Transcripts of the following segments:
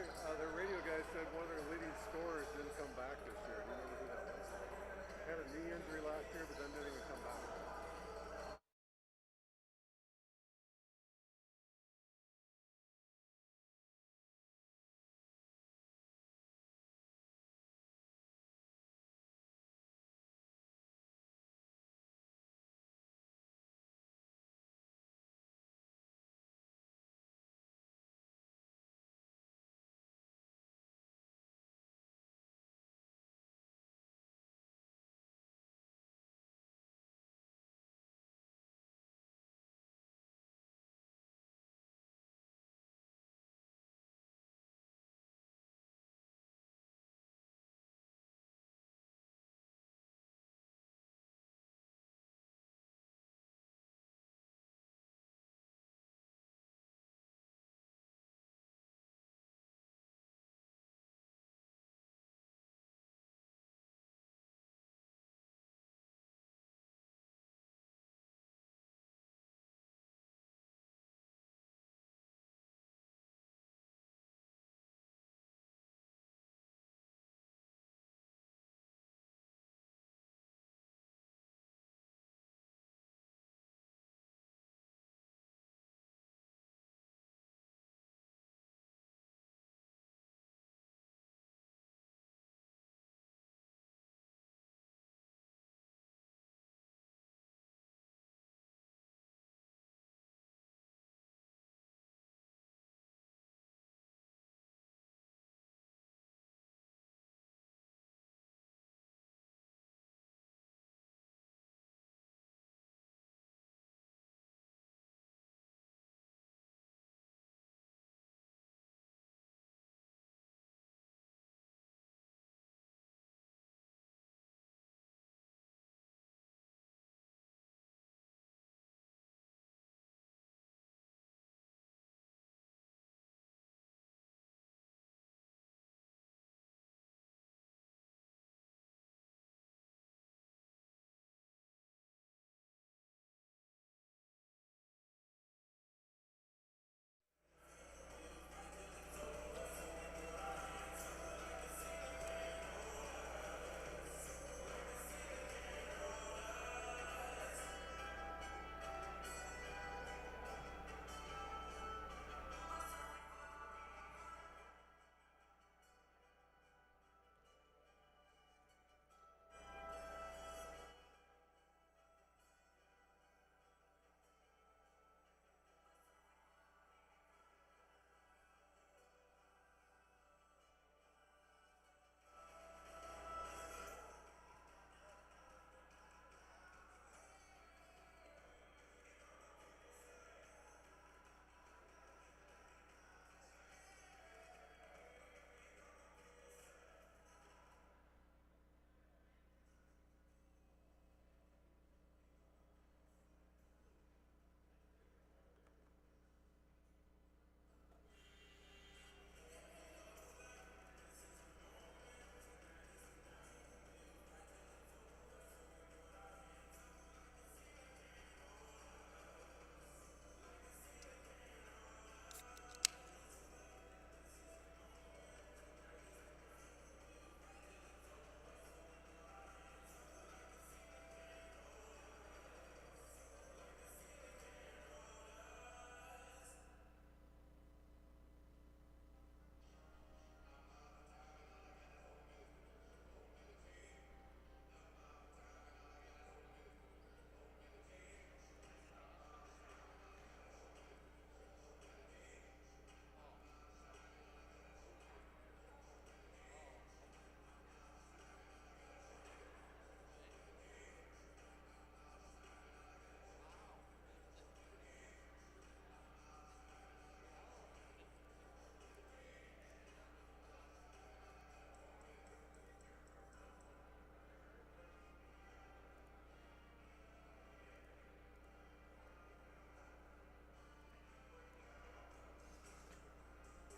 their radio guy said one of their leading scorers didn't come back this year. Do you remember who that was? Had a knee injury last year, but then didn't even come back.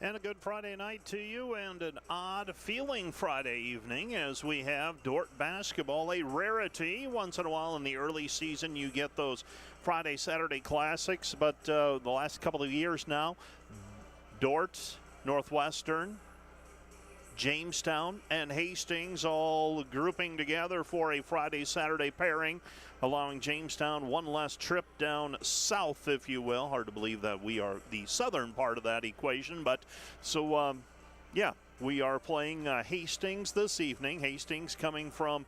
And a good Friday night to you, and an odd feeling Friday evening as we have Dordt basketball, a rarity. Once in a while in the early season you get those Friday, Saturday classics, but the last couple of years now, Dordt Northwestern, Jamestown, and Hastings all grouping together for a Friday-Saturday pairing, allowing Jamestown one less trip down south, if you will. Hard to believe that we are the southern part of that equation, but so, yeah, we are playing Hastings this evening. Hastings coming from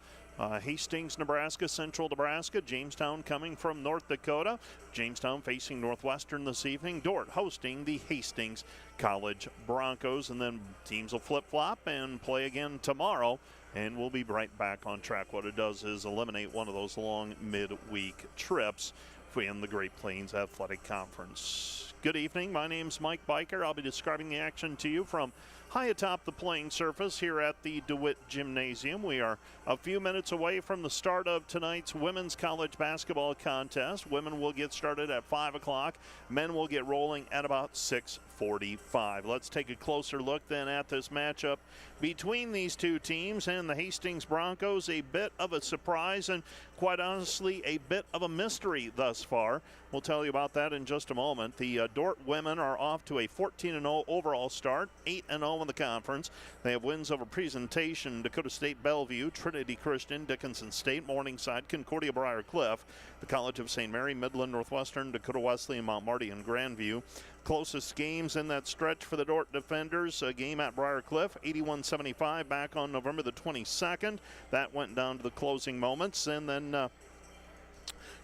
Hastings, Nebraska, Central Nebraska. Jamestown coming from North Dakota. Jamestown facing Northwestern this evening. Dordt hosting the Hastings College Broncos. And then teams will flip-flop and play again tomorrow. And we'll be right back on track. What it does is eliminate one of those long midweek trips in the Great Plains Athletic Conference. Good evening. My name's Mike Biker. I'll be describing the action to you from high atop the playing surface here at the DeWitt Gymnasium. We are a few minutes away from the start of tonight's women's college basketball contest. Women will get started at 5 o'clock. Men will get rolling at about 6:45. Let's take a closer look then at this matchup between these two teams and the Hastings Broncos. A bit of a surprise and quite honestly a bit of a mystery thus far. We'll tell you about that in just a moment. The Dordt women are off to a 14-0 overall start, 8-0 in the conference. They have wins over Presentation, Dakota State Bellevue, Trinity Christian, Dickinson State, Morningside, Concordia Briar Cliff, the College of St. Mary, Midland, Northwestern, Dakota Wesleyan, Mount Marty, and Grandview. Closest games in that stretch for the Dordt defenders, a game at Briar Cliff, 81-75 back on November the 22nd. That went down to the closing moments. And then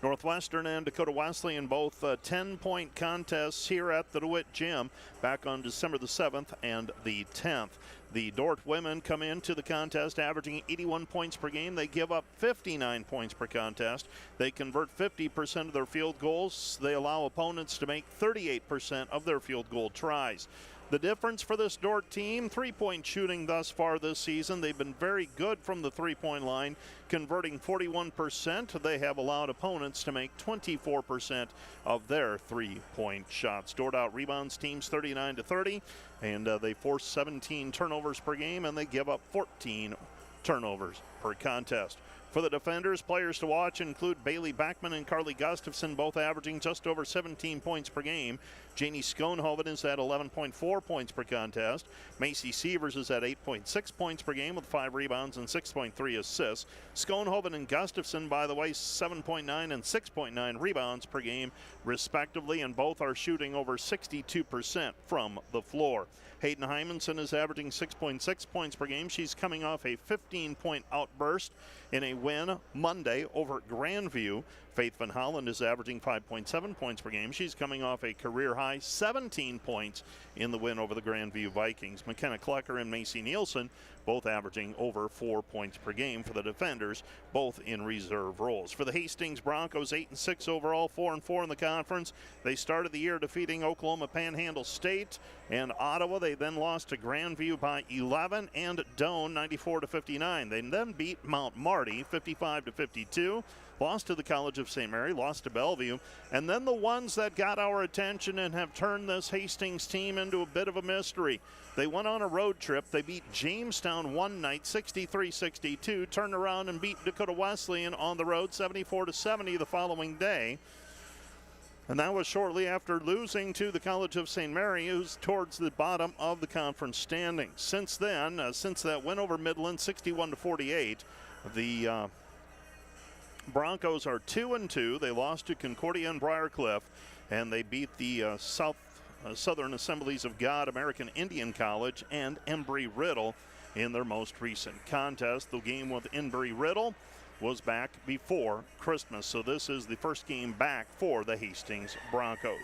Northwestern and Dakota Wesleyan, both 10-point contests here at the DeWitt Gym back on December the 7th and the 10th. The Dordt women come into the contest averaging 81 points per game. They give up 59 points per contest. They convert 50% of their field goals. They allow opponents to make 38% of their field goal tries. The difference for this Dordt team, three-point shooting thus far this season. They've been very good from the three-point line, converting 41%. They have allowed opponents to make 24% of their three-point shots. Dordt out rebounds teams 39-30, and they force 17 turnovers per game, and they give up 14 turnovers per contest. For the defenders, players to watch include Bailey Backman and Carly Gustafson, both averaging just over 17 points per game. Janie Schoenhoven is at 11.4 points per contest. Macy Sievers is at 8.6 points per game with 5 rebounds and 6.3 assists. Schoenhoven and Gustafson, by the way, 7.9 and 6.9 rebounds per game, respectively, and both are shooting over 62% from the floor. Hayden Hymanson is averaging 6.6 points per game. She's coming off a 15-point outburst in a win Monday over Grandview. Faith Van Holland is averaging 5.7 points per game. She's coming off a career-high 17 points in the win over the Grandview Vikings. McKenna Klecker and Macy Nielsen both averaging over 4 points per game for the defenders, both in reserve roles. For the Hastings Broncos, 8-6 overall, 4-4 in the conference. They started the year defeating Oklahoma Panhandle State and Ottawa. They then lost to Grandview by 11 and Doane 94-59. They then beat Mount Marty 55-52. Lost to the College of St. Mary, lost to Bellevue, and then the ones that got our attention and have turned this Hastings team into a bit of a mystery. They went on a road trip. They beat Jamestown one night, 63-62, turned around and beat Dakota Wesleyan on the road, 74-70 the following day. And that was shortly after losing to the College of St. Mary, who's towards the bottom of the conference standings. Since then, since that win over Midland, 61-48, the Broncos are 2-2. They lost to Concordia and Briar Cliff, and they beat the Southern Assemblies of God American Indian College and Embry-Riddle in their most recent contest. The game with Embry-Riddle was back before Christmas, so this is the first game back for the Hastings Broncos.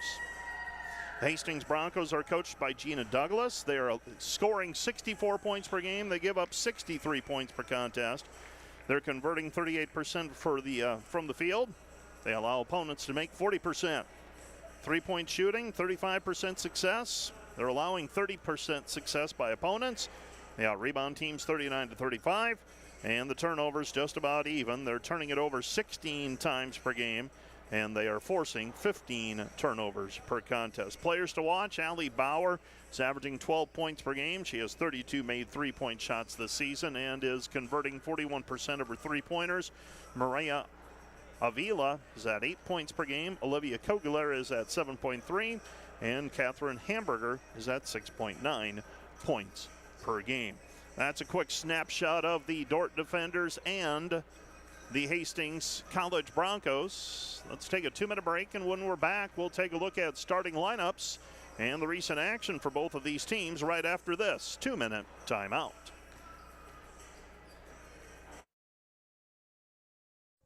The Hastings Broncos are coached by Gina Douglas. They are scoring 64 points per game. They give up 63 points per contest. They're converting 38% from the field. They allow opponents to make 40%. Three-point shooting, 35% success. They're allowing 30% success by opponents. They out-rebound teams 39-35. And the turnovers just about even. They're turning it over 16 times per game, and they are forcing 15 turnovers per contest. Players to watch, Allie Bauer is averaging 12 points per game. She has 32 made three-point shots this season and is converting 41% of her three-pointers. Maria Avila is at 8 points per game. Olivia Kogler is at 7.3. and Catherine Hamburger is at 6.9 points per game. That's a quick snapshot of the Dordt Defenders and the Hastings College Broncos. Let's take a 2-minute break, and when we're back, we'll take a look at starting lineups and the recent action for both of these teams right after this 2-minute timeout.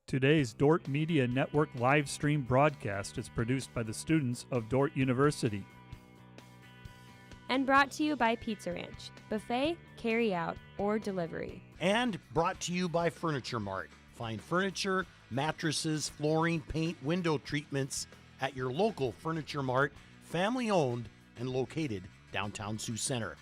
Today's Dordt Media Network live stream broadcast is produced by the students of Dordt University. And brought to you by Pizza Ranch, buffet, carry out, or delivery. And brought to you by Furniture Mart. Find furniture, mattresses, flooring, paint, window treatments at your local Furniture Mart, family owned and located downtown Sioux Center.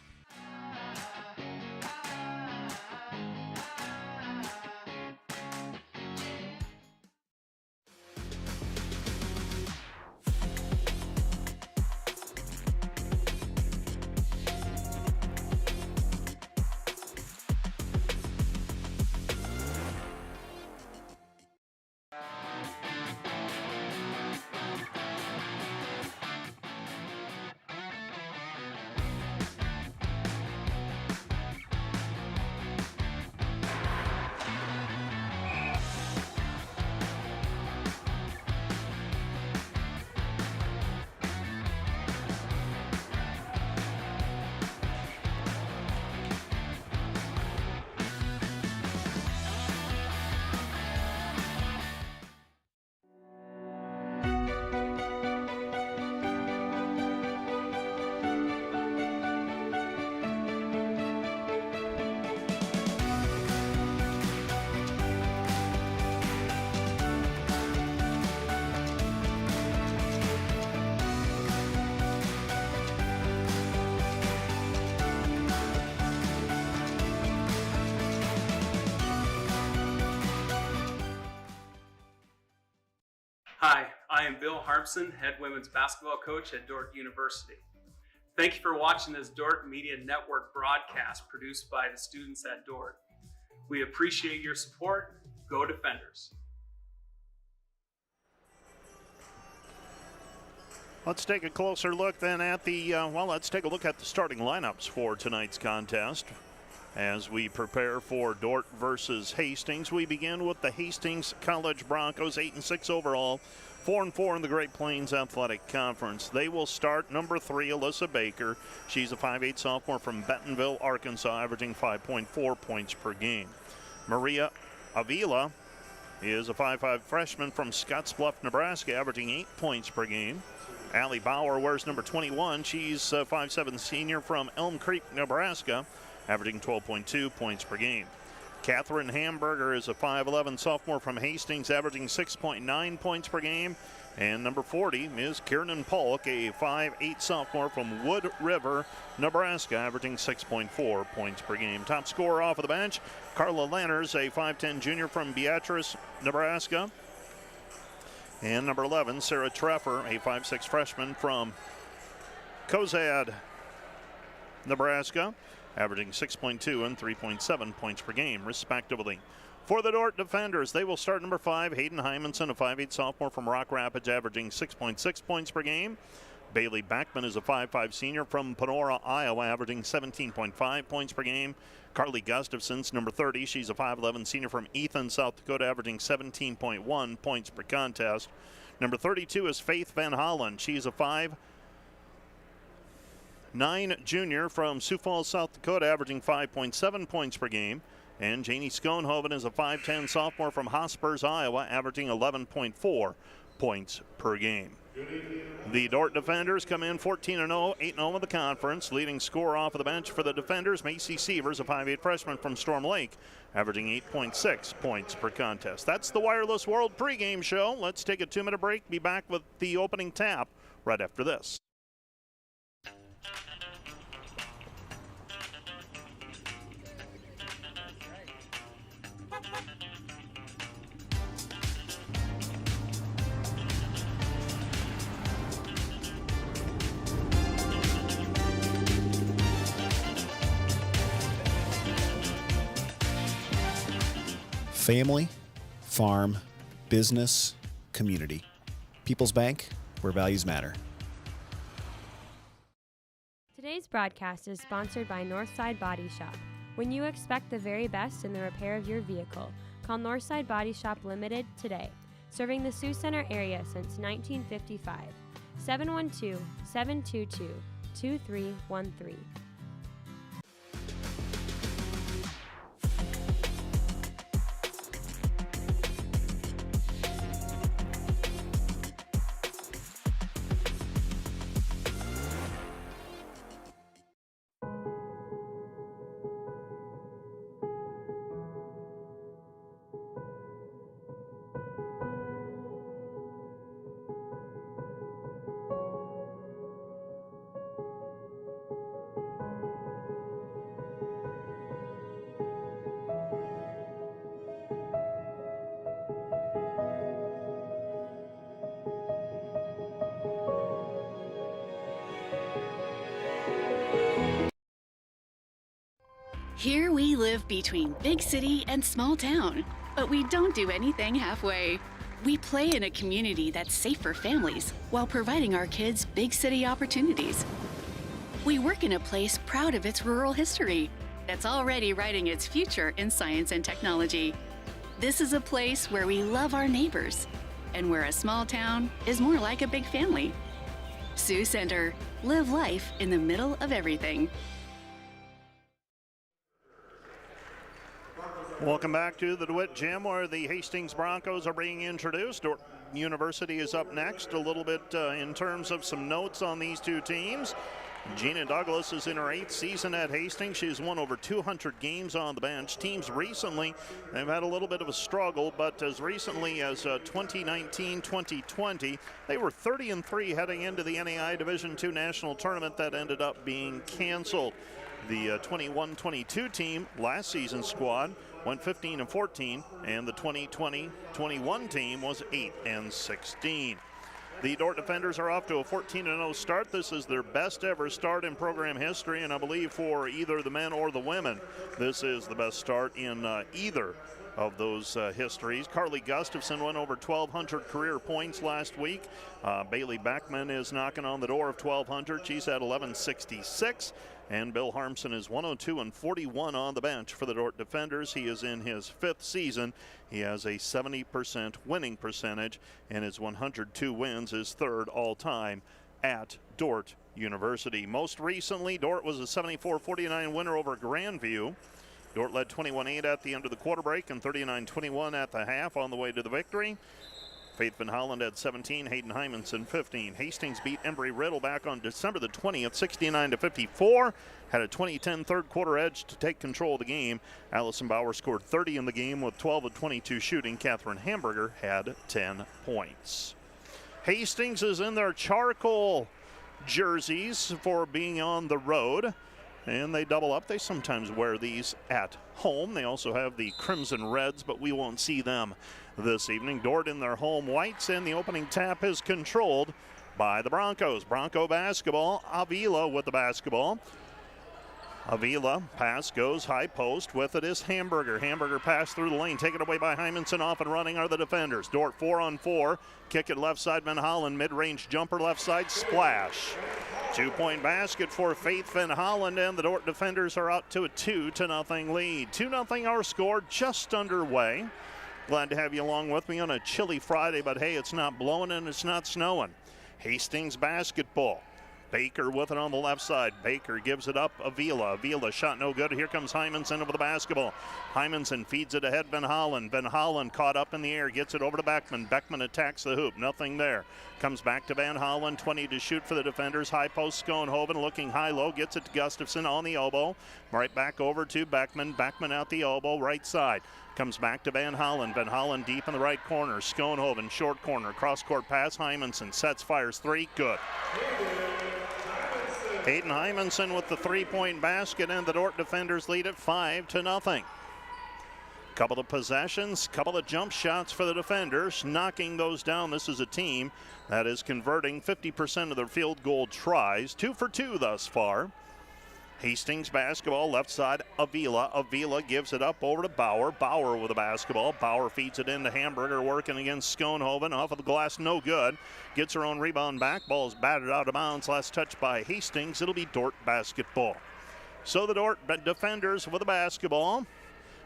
Hi, I am Bill Harmson, head women's basketball coach at Dordt University. Thank you for watching this Dordt Media Network broadcast produced by the students at Dordt. We appreciate your support. Go Defenders. Let's take a closer look then at let's take a look at the starting lineups for tonight's contest. As we prepare for Dordt versus Hastings, we begin with the Hastings College Broncos, 8-6 overall, 4-4 in the Great Plains Athletic Conference. They will start number 3, Alyssa Baker. She's a 5'8 sophomore from Bentonville, Arkansas, averaging 5.4 points per game. Maria Avila is a 5'5 freshman from Scottsbluff, Nebraska, averaging 8 points per game. Allie Bauer wears number 21. She's a 5'7 senior from Elm Creek, Nebraska, averaging 12.2 points per game. Catherine Hamburger is a 5'11 sophomore from Hastings, averaging 6.9 points per game. And number 40 is Kiernan Polk, a 5'8 sophomore from Wood River, Nebraska, averaging 6.4 points per game. Top scorer off of the bench, Carla Lanners, a 5'10 junior from Beatrice, Nebraska. And number 11, Sarah Treffer, a 5'6 freshman from Cozad, Nebraska, averaging 6.2 and 3.7 points per game, respectively. For the Dordt Defenders, they will start number 5, Hayden Hymanson, a 5'8 sophomore from Rock Rapids, averaging 6.6 points per game. Bailey Backman is a 5'5 senior from Panora, Iowa, averaging 17.5 points per game. Carly Gustafson's number 30. She's a 5'11 senior from Ethan, South Dakota, averaging 17.1 points per contest. Number 32 is Faith Van Hollen. She's a 5'9 junior from Sioux Falls, South Dakota, averaging 5.7 points per game. And Janie Schoenhoven is a 5'10 sophomore from Hospers, Iowa, averaging 11.4 points per game. The Dordt Defenders come in 14-0, 8-0 in the conference. Leading scorer off of the bench for the Defenders, Macy Sievers, a 5'8 freshman from Storm Lake, averaging 8.6 points per contest. That's the Wireless World pregame show. Let's take a 2-minute break. Be back with the opening tap right after this. Family, farm, business, community. People's Bank, where values matter. Today's broadcast is sponsored by Northside Body Shop. When you expect the very best in the repair of your vehicle, call Northside Body Shop Limited today. Serving the Sioux Center area since 1955. 712-722-2313. Here we live between big city and small town, but we don't do anything halfway. We play in a community that's safe for families while providing our kids big city opportunities. We work in a place proud of its rural history that's already writing its future in science and technology. This is a place where we love our neighbors and where a small town is more like a big family. Sioux Center, live life in the middle of everything. Welcome back to the DeWitt Gym, where the Hastings Broncos are being introduced. Dordt University is up next. A little bit in terms of some notes on these two teams. Gina Douglas is in her 8th season at Hastings. She's won over 200 games on the bench. Teams recently, they've had a little bit of a struggle, but as recently as 2019-2020, they were 30-3 heading into the NAI Division II National Tournament that ended up being canceled. The 21-22 team, last season's squad, went 15-14, and the 2020-21 team was 8-16. The Dordt Defenders are off to a 14-0 start. This is their best ever start in program history, and I believe for either the men or the women, this is the best start in either of those histories. Carly Gustafson went over 1,200 career points last week. Bailey Beckman is knocking on the door of 1,200. She's at 1,166. And Bill Harmson is 102-41 on the bench for the Dordt Defenders. He is in his 5th season. He has a 70% winning percentage, and his 102 wins is 3rd all-time at Dordt University. Most recently, Dordt was a 74-49 winner over Grandview. Dordt led 21-8 at the end of the quarter break and 39-21 at the half on the way to the victory. Faith Van Holland had 17, Hayden Hymanson 15. Hastings beat Embry-Riddle back on December the 20th, 69-54. Had a 20-10 third quarter edge to take control of the game. Allison Bauer scored 30 in the game with 12 of 22 shooting. Catherine Hamburger had 10 points. Hastings is in their charcoal jerseys for being on the road, and they double up. They sometimes wear these at home. They also have the Crimson Reds, but we won't see them this evening. Dordt in their home whites, and the opening tap is controlled by the Broncos. Bronco basketball. Avila with the basketball. Avila pass goes high post. With it is Hamburger. Hamburger pass through the lane, taken away by Hymanson. Off and running are the defenders. Dordt 4-on-4. Kick it left side. Van Holland mid-range jumper left side. Splash. 2-point basket for Faith Van Holland, and the Dordt Defenders are out to a 2-0 lead. 2-0 our score, just underway. Glad to have you along with me on a chilly Friday, but hey, it's not blowing and it's not snowing. Hastings basketball. Baker with it on the left side. Baker gives it up. Avila. Avila shot no good. Here comes Hymanson over the basketball. Hymanson feeds it ahead. Van Holland. Van Holland caught up in the air. Gets it over to Beckman. Beckman attacks the hoop. Nothing there. Comes back to Van Holland. 20 to shoot for the defenders. High post. Schoenhoven looking high-low. Gets it to Gustafson on the elbow. Right back over to Beckman. Beckman out the elbow. Right side. Comes back to Van Holland. Van Holland deep in the right corner. Schoenhoven short corner. Cross-court pass. Hymanson sets, fires three. Good. Hayden Hymanson with the three-point basket, and the Dordt Defenders lead it 5-0. Couple of possessions, couple of jump shots for the Defenders, knocking those down. This is a team that is converting 50% of their field goal tries. 2 for 2 thus far. Hastings basketball, left side, Avila. Avila gives it up over to Bauer. Bauer with the basketball. Bauer feeds it into Hamburger, working against Schoenhoven. Off of the glass, no good. Gets her own rebound back. Ball is batted out of bounds. Last touch by Hastings. It'll be Dordt basketball. So the Dordt defenders with the basketball,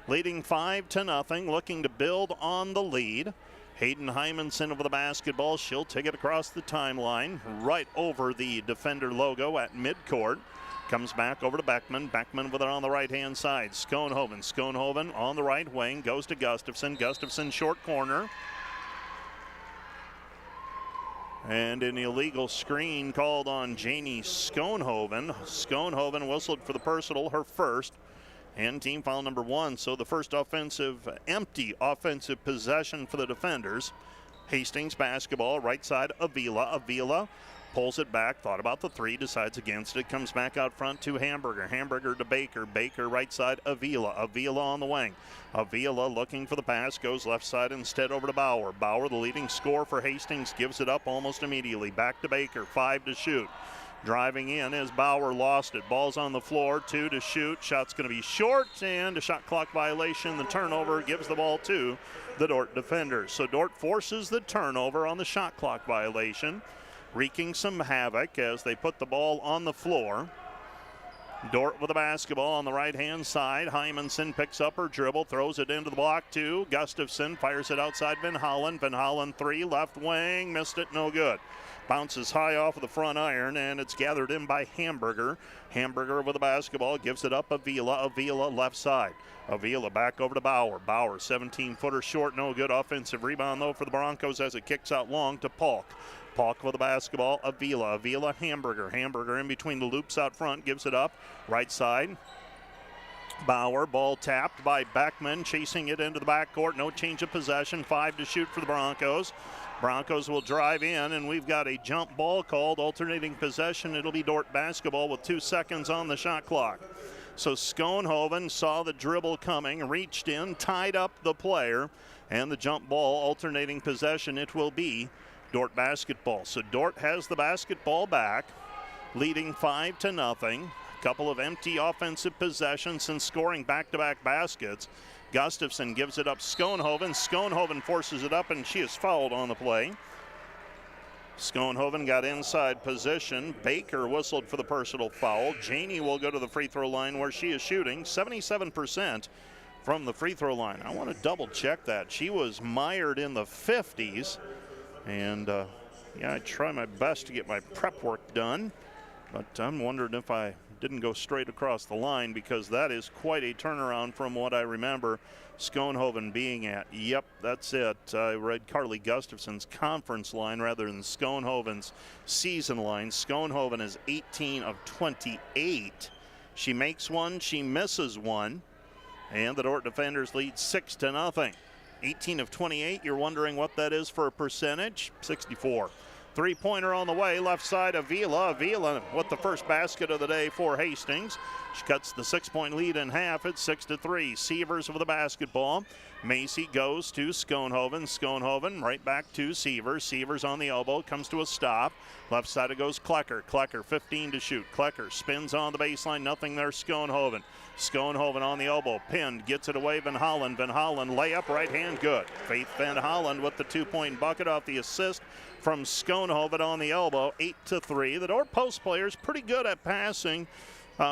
leading 5-0, looking to build on the lead. Hayden Hymanson with the basketball. She'll take it across the timeline, right over the defender logo at midcourt. Comes back over to Beckman. Beckman with it on the right-hand side. Schoenhoven. Schoenhoven on the right wing. Goes to Gustafson. Gustafson short corner. And an illegal screen called on Janie Schoenhoven. Schoenhoven whistled for the personal, her first. And team foul number 1. So the first empty offensive possession for the defenders. Hastings basketball, right side, Avila. Avila pulls it back, thought about the 3, decides against it, comes back out front to Hamburger. Hamburger to Baker. Baker right side, Avila. Avila on the wing. Avila looking for the pass, goes left side instead over to Bauer. Bauer, the leading scorer for Hastings, gives it up almost immediately. Back to Baker, 5 to shoot. Driving in as Bauer lost it. Ball's on the floor, 2 to shoot. Shot's going to be short, and a shot clock violation. The turnover gives the ball to the Dordt defenders. So Dordt forces the turnover on the shot clock violation, wreaking some havoc as they put the ball on the floor. Dordt with the basketball on the right-hand side. Hymanson picks up her dribble, throws it into the block to Gustafson, fires it outside Van Hollen. Van Hollen 3, left wing, missed it, no good. Bounces high off of the front iron, and it's gathered in by Hamburger. Hamburger with the basketball, gives it up Avila. Avila left side. Avila back over to Bauer. Bauer, 17-footer short, no good. Offensive rebound, though, for the Broncos as it kicks out long to Polk. Polk with the basketball, Avila. Avila, Hamburger. Hamburger in between the loops out front, gives it up. Right side. Bauer, ball tapped by Beckman, chasing it into the backcourt. No change of possession. 5 to shoot for the Broncos. Broncos will drive in, and we've got a jump ball called, alternating possession. It'll be Dordt basketball with 2 seconds on the shot clock. So Schoenhoven saw the dribble coming, reached in, tied up the player, and the jump ball, alternating possession, it will be Dordt basketball. So Dordt has the basketball back, leading 5-0. Couple of empty offensive possessions and scoring back-to-back baskets. Gustafson gives it up Schoenhoven. Schoenhoven forces it up, and she is fouled on the play. Schoenhoven got inside position. Baker whistled for the personal foul. Janey will go to the free throw line where she is shooting 77% from the free throw line. I want to double check that. She was mired in the 50s. And yeah, I try my best to get my prep work done, but I'm wondering if I didn't go straight across the line, because that is quite a turnaround from what I remember Schoenhoven being at. Yep, that's it. I read Carly Gustafson's conference line rather than Schoenhoven's season line. Schoenhoven is 18 of 28. She makes one, she misses one, and the Dordt defenders lead 6-0. 18 of 28, you're wondering what that is for a percentage? 64. Three-pointer on the way, left side, Avila. Avila with the first basket of the day for Hastings. She cuts the 6-point lead in half. It's 6-3. Sievers with the basketball. Macy goes to Schoenhoven. Schoenhoven right back to Sievers. Sievers on the elbow, comes to a stop. Left side it goes Klecker. Klecker 15 to shoot. Klecker spins on the baseline, nothing there, Schoenhoven. Schoenhoven on the elbow, pinned, gets it away, Van Hollen. Van Hollen layup, right hand, good. Faith Van Hollen with the 2-point bucket off the assist from Schoenhoven on the elbow, 8-3. The Dordt post players pretty good at passing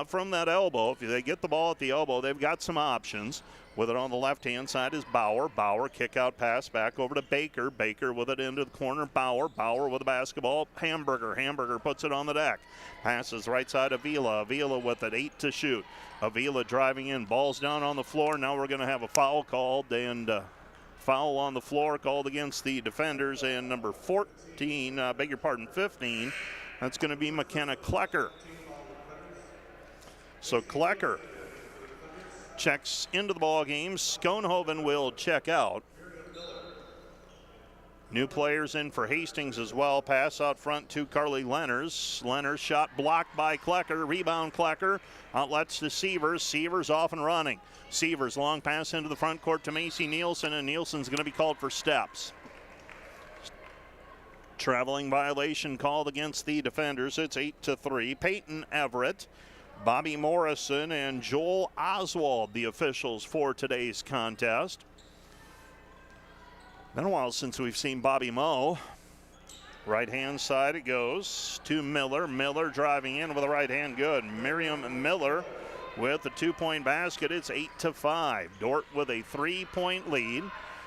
from that elbow. If they get the ball at the elbow, they've got some options. With it on the left-hand side is Bauer. Bauer kick-out pass back over to Baker. Baker with it into the corner. Bauer. Bauer with the basketball. Hamburger. Hamburger puts it on the deck. Passes right side Avila. Avila with it, 8 to shoot. Avila driving in. Ball's down on the floor. Now we're going to have a foul called, and foul on the floor called against the defenders, and number 15, 15, that's going to be McKenna Klecker. So Klecker checks into the ball game. Schoenhoven will check out. New players in for Hastings as well. Pass out front to Carly Lenners. Lenners shot blocked by Klecker. Rebound Klecker. Outlets to Sievers. Sievers off and running. Sievers long pass into the front court to Macy Nielsen, and Nielsen's going to be called for steps. Traveling violation called against the defenders. It's 8-3. Peyton Everett Bobby Morrison and Joel Oswald, the officials for today's contest. Been a while since we've seen Bobby Moe. Right-hand side it goes to Miller. Miller driving in with a right hand good. Miriam Miller with the 2-point basket. It's 8-5. Dordt with a 3-point lead.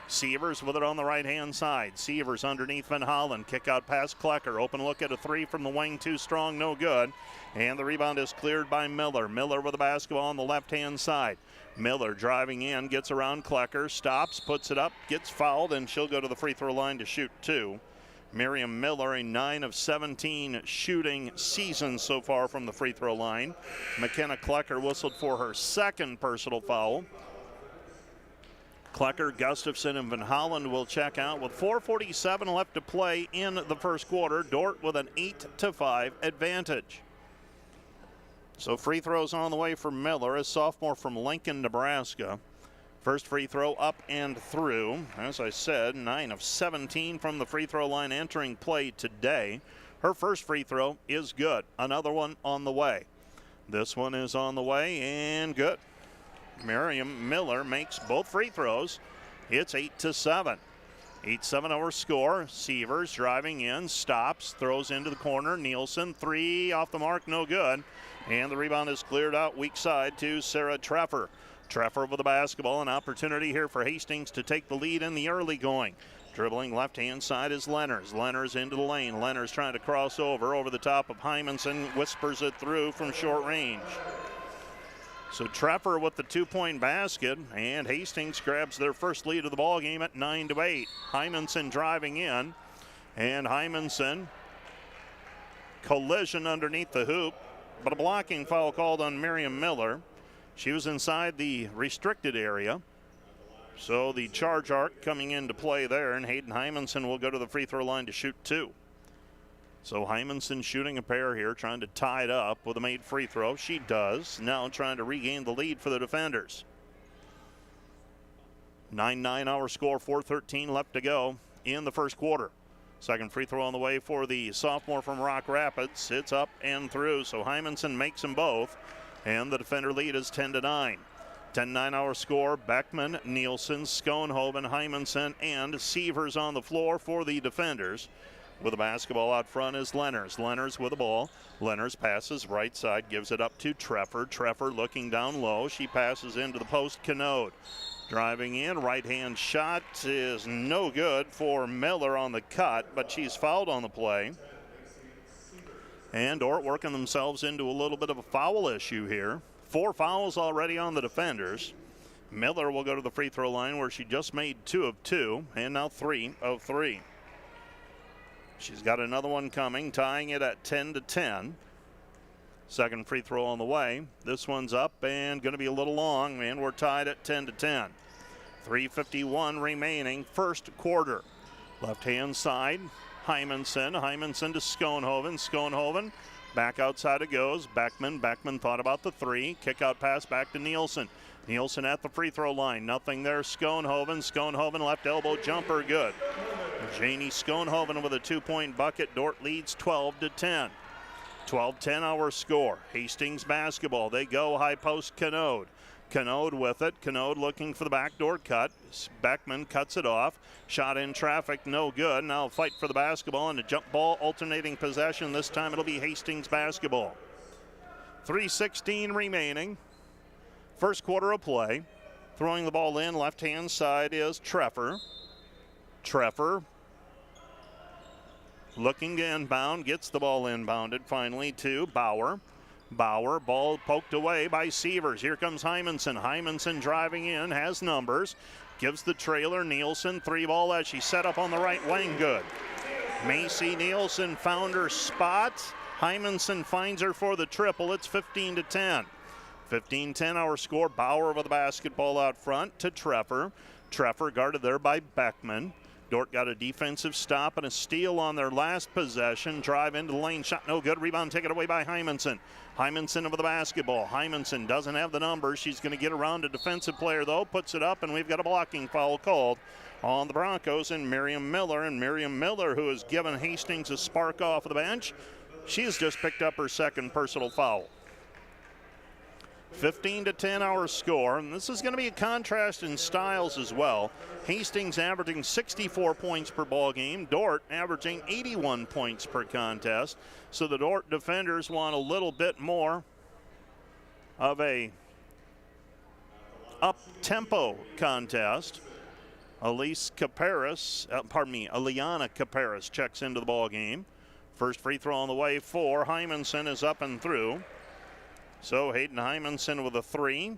Sievers with it on the right-hand side. Sievers underneath Van Hollen. Kick out past Klecker. Open look at a three from the wing. Too strong, no good. And the rebound is cleared by Miller. Miller with the basketball on the left-hand side. Miller driving in, gets around Klecker, stops, puts it up, gets fouled, and she'll go to the free throw line to shoot 2. Miriam Miller, a 9 of 17 shooting season so far from the free throw line. McKenna Klecker whistled for her second personal foul. Klecker, Gustafson, and Van Hollen will check out with 4:47 left to play in the first quarter. Dordt with an 8-5 advantage. So free throws on the way for Miller, a sophomore from Lincoln, Nebraska. First free throw up and through. As I said, 9 of 17 from the free throw line entering play today. Her first free throw is good. Another one on the way. This one is on the way and good. Miriam Miller makes both free throws. It's 8-7. 8-7 our score. Sievers driving in, stops, throws into the corner. Nielsen, 3 off the mark, no good. And the rebound is cleared out weak side to Sarah Treffer. Treffer with the basketball, an opportunity here for Hastings to take the lead in the early going. Dribbling left-hand side is Lenners. Lenners into the lane. Lenners trying to cross over the top of Hymanson, whispers it through from short range. So Treffer with the 2-point basket, and Hastings grabs their first lead of the ball game at 9-8. Hymanson driving in, and Hymanson collision underneath the hoop, but a blocking foul called on Miriam Miller. She was inside the restricted area, so the charge arc coming into play there, and Hayden Hymanson will go to the free throw line to shoot 2. So Hymanson shooting a pair here, trying to tie it up with a made free throw. She does. Now trying to regain the lead for the defenders. 9-9 our score, 4:13 left to go in the first quarter. Second free throw on the way for the sophomore from Rock Rapids. It's up and through, so Hymanson makes them both, and the defender lead is 10-9. 10-9 our score. Beckman, Nielsen, Schoenhoven, Hymanson, and Sievers on the floor for the defenders. With the basketball out front is Lenners. Lenners with the ball. Lenners passes right side, gives it up to Treffer. Treffer looking down low. She passes into the post. Canode driving in. Right-hand shot is no good for Miller on the cut, but she's fouled on the play. And Dordt working themselves into a little bit of a foul issue here. 4 fouls already on the defenders. Miller will go to the free throw line where she just made 2 of 2 and now 3 of 3. She's got another one coming, tying it at 10-10. Second free throw on the way. This one's up and going to be a little long, and we're tied at 10-10. 3:51 remaining, first quarter. Left-hand side, Hymanson. Hymanson to Schoenhoven. Schoenhoven back outside it goes. Beckman thought about the 3. Kick out pass back to Nielsen. Nielsen at the free throw line. Nothing there. Schoenhoven left elbow jumper, good. Janie Schoenhoven with a 2-point bucket. Dordt leads 12-10. 12-10 our score. Hastings basketball. They go high post Canode. Canode with it. Canode looking for the backdoor cut. Beckman cuts it off. Shot in traffic, no good. Now a fight for the basketball and a jump ball alternating possession. This time it'll be Hastings basketball. 3:16 remaining. First quarter of play. Throwing the ball in, left-hand side is Treffer. Treffer looking to inbound, gets the ball inbounded finally to Bauer. Bauer, ball poked away by Sievers. Here comes Hymanson. Hymanson driving in, has numbers. Gives the trailer, Nielsen, 3-ball as she set up on the right wing, good. Macy Nielsen found her spot. Hymanson finds her for the triple. It's 15-10. 15-10 our score. Bauer with the basketball out front to Treffer. Treffer guarded there by Beckman. Dordt got a defensive stop and a steal on their last possession. Drive into the lane, shot no good. Rebound taken away by Hymanson. Hymanson over the basketball. Hymanson doesn't have the numbers. She's going to get around a defensive player though. Puts it up, and we've got a blocking foul called on the Broncos and Miriam Miller. And Miriam Miller, who has given Hastings a spark off of the bench, she has just picked up her second personal foul. 15-10 our score, and this is going to be a contrast in styles as well. Hastings averaging 64 points per ball game, Dordt averaging 81 points per contest. So the Dordt defenders want a little bit more of a up-tempo contest. Aliana Caparis checks into the ball game. First free throw on the way for Hymanson is up and through. So Hayden Hymanson with a 3.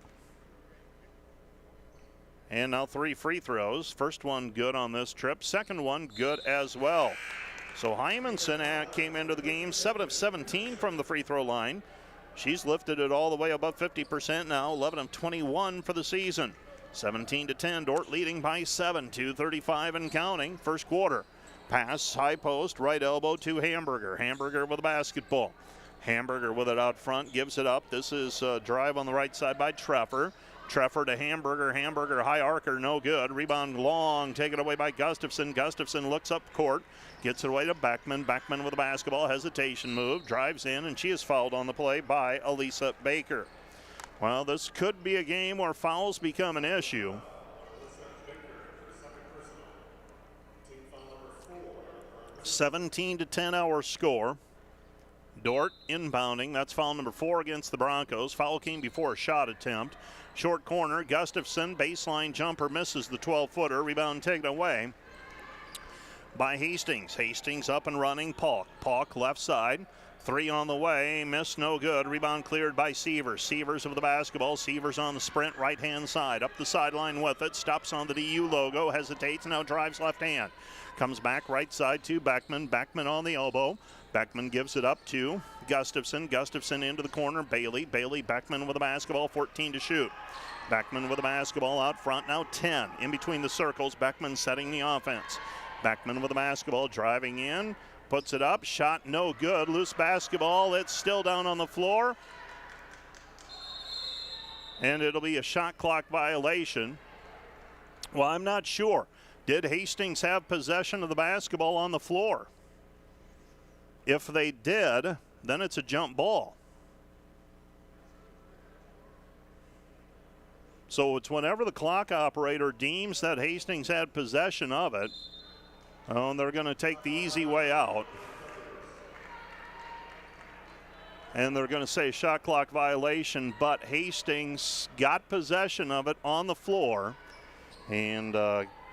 And now 3 free throws. First one good on this trip. Second one good as well. So Hymanson came into the game 7 of 17 from the free throw line. She's lifted it all the way above 50% now, 11 of 21 for the season. 17-10, Dordt leading by 7, 2:35 and counting. First quarter. Pass, high post, right elbow to Hamburger. Hamburger with a basketball. Hamburger with it out front, gives it up. This is a drive on the right side by Treffer. Treffer to Hamburger. Hamburger, high arcer, no good. Rebound long, taken away by Gustafson. Gustafson looks up court, gets it away to Beckman. Beckman with a basketball, hesitation move, drives in, and she is fouled on the play by Elisa Baker. Well, this could be a game where fouls become an issue. (17-10) our score. Dordt inbounding. That's foul number 4 against the Broncos. Foul came before a shot attempt. Short corner, Gustafson, baseline jumper, misses the 12-footer. Rebound taken away by Hastings. Hastings up and running. Pauk left side. 3 on the way, miss, no good. Rebound cleared by Sievers. Sievers with the basketball. Sievers on the sprint, right-hand side. Up the sideline with it. Stops on the DU logo. Hesitates, now drives left hand. Comes back right side to Beckman. Beckman on the elbow. Beckman gives it up to Gustafson. Gustafson into the corner. Bailey. Beckman with the basketball. 14 to shoot. Beckman with the basketball out front. Now 10 in between the circles. Beckman setting the offense. Beckman with the basketball, driving in. Puts it up. Shot no good. Loose basketball. It's still down on the floor. And it'll be a shot clock violation. Well, I'm not sure. Did Hastings have possession of the basketball on the floor? If they did, then it's a jump ball. So it's whenever the clock operator deems that Hastings had possession of it, they're going to take the easy way out. And they're going to say shot clock violation, but Hastings got possession of it on the floor. And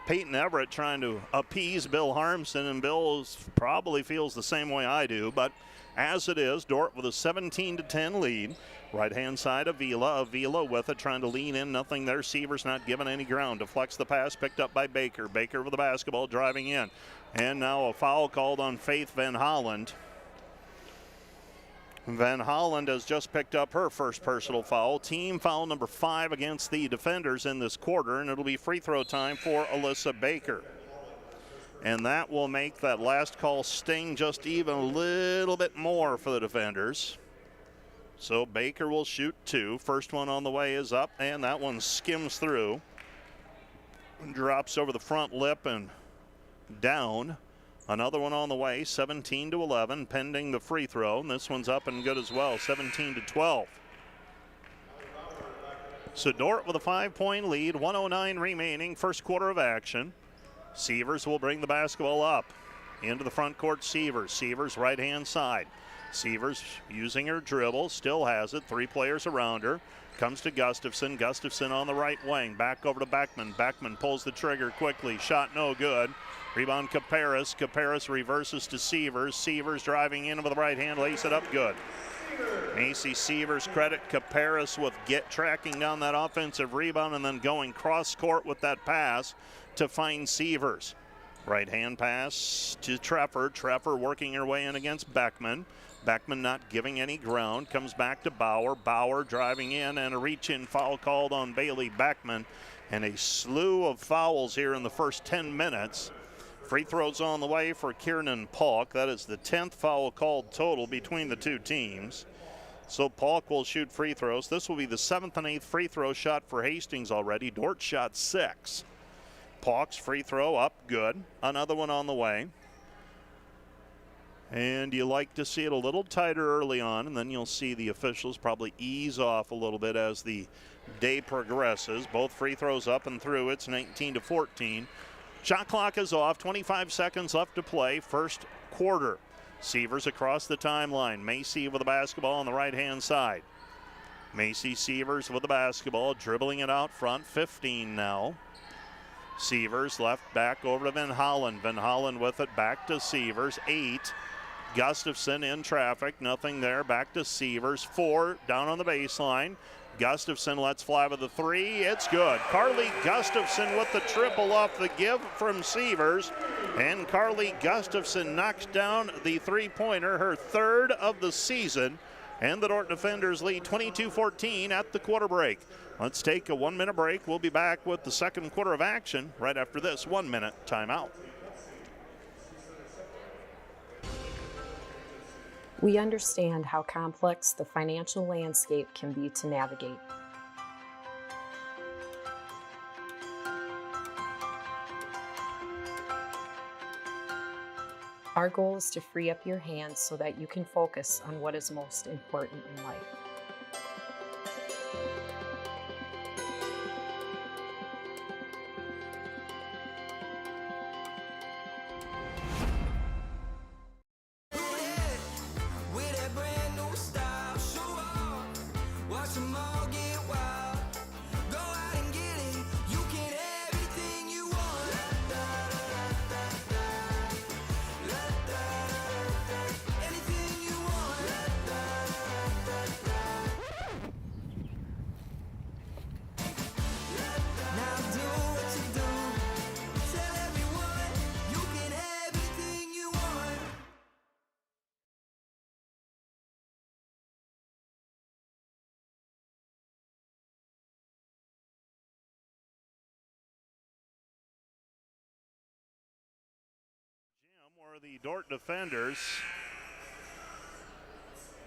Peyton Everett trying to appease Bill Harmson, and Bill probably feels the same way I do. But as it is, Dordt with a 17-10 lead. Right-hand side, Avila. Avila with it, trying to lean in. Nothing there. Sievers not giving any ground. Deflects the pass, picked up by Baker. Baker with the basketball, driving in. And now a foul called on Faith Van Holland. Van Holland has just picked up her first personal foul. Team foul number 5 against the defenders in this quarter, and it'll be free throw time for Alyssa Baker. And that will make that last call sting just even a little bit more for the defenders. So Baker will shoot 2. First one on the way is up, and that one skims through. Drops over the front lip and down. Another one on the way, 17-11, pending the free throw. And this one's up and good as well, 17-12. So Dordt with a 5-point lead, 1:09 remaining, first quarter of action. Sievers will bring the basketball up into the front court. Sievers right-hand side. Sievers using her dribble, still has it. 3 players around her. Comes to Gustafson. Gustafson on the right wing. Back over to Beckman. Beckman pulls the trigger quickly. Shot no good. Rebound Caparis. Caparis reverses to Sievers. Sievers driving in with the right hand. Lays it up good. Macy Sievers credit Caparis with tracking down that offensive rebound and then going cross court with that pass to find Sievers. Right hand pass to Treffer. Treffer working her way in against Beckman. Beckman not giving any ground. Comes back to Bauer. Bauer driving in, and a reach-in foul called on Bailey Beckman. And a slew of fouls here in the first 10 minutes. Free throws on the way for Kiernan Pauk. That is the 10th foul called total between the two teams. So Pauk will shoot free throws. This will be the 7th and 8th free throw shot for Hastings already. Dordt shot 6. Pauk's free throw up, good. Another one on the way. And you like to see it a little tighter early on, and then you'll see the officials probably ease off a little bit as the day progresses. Both free throws up and through. It's 19-14. Shot clock is off. 25 seconds left to play. First quarter. Sievers across the timeline. Macy with the basketball on the right-hand side. Macy Sievers with the basketball, dribbling it out front. 15 now. Sievers left back over to Van Hollen. Van Hollen with it back to Sievers. 8. Gustafson in traffic, nothing there. Back to Sievers. 4 down on the baseline. Gustafson lets fly with the 3. It's good. Carly Gustafson with the triple off the give from Sievers. And Carly Gustafson knocks down the three-pointer, her third of the season. And the Dordt defenders lead 22-14 at the quarter break. Let's take a 1-minute break. We'll be back with the second quarter of action right after this 1-minute timeout. We understand how complex the financial landscape can be to navigate. Our goal is to free up your hands so that you can focus on what is most important in life. Where the Dordt defenders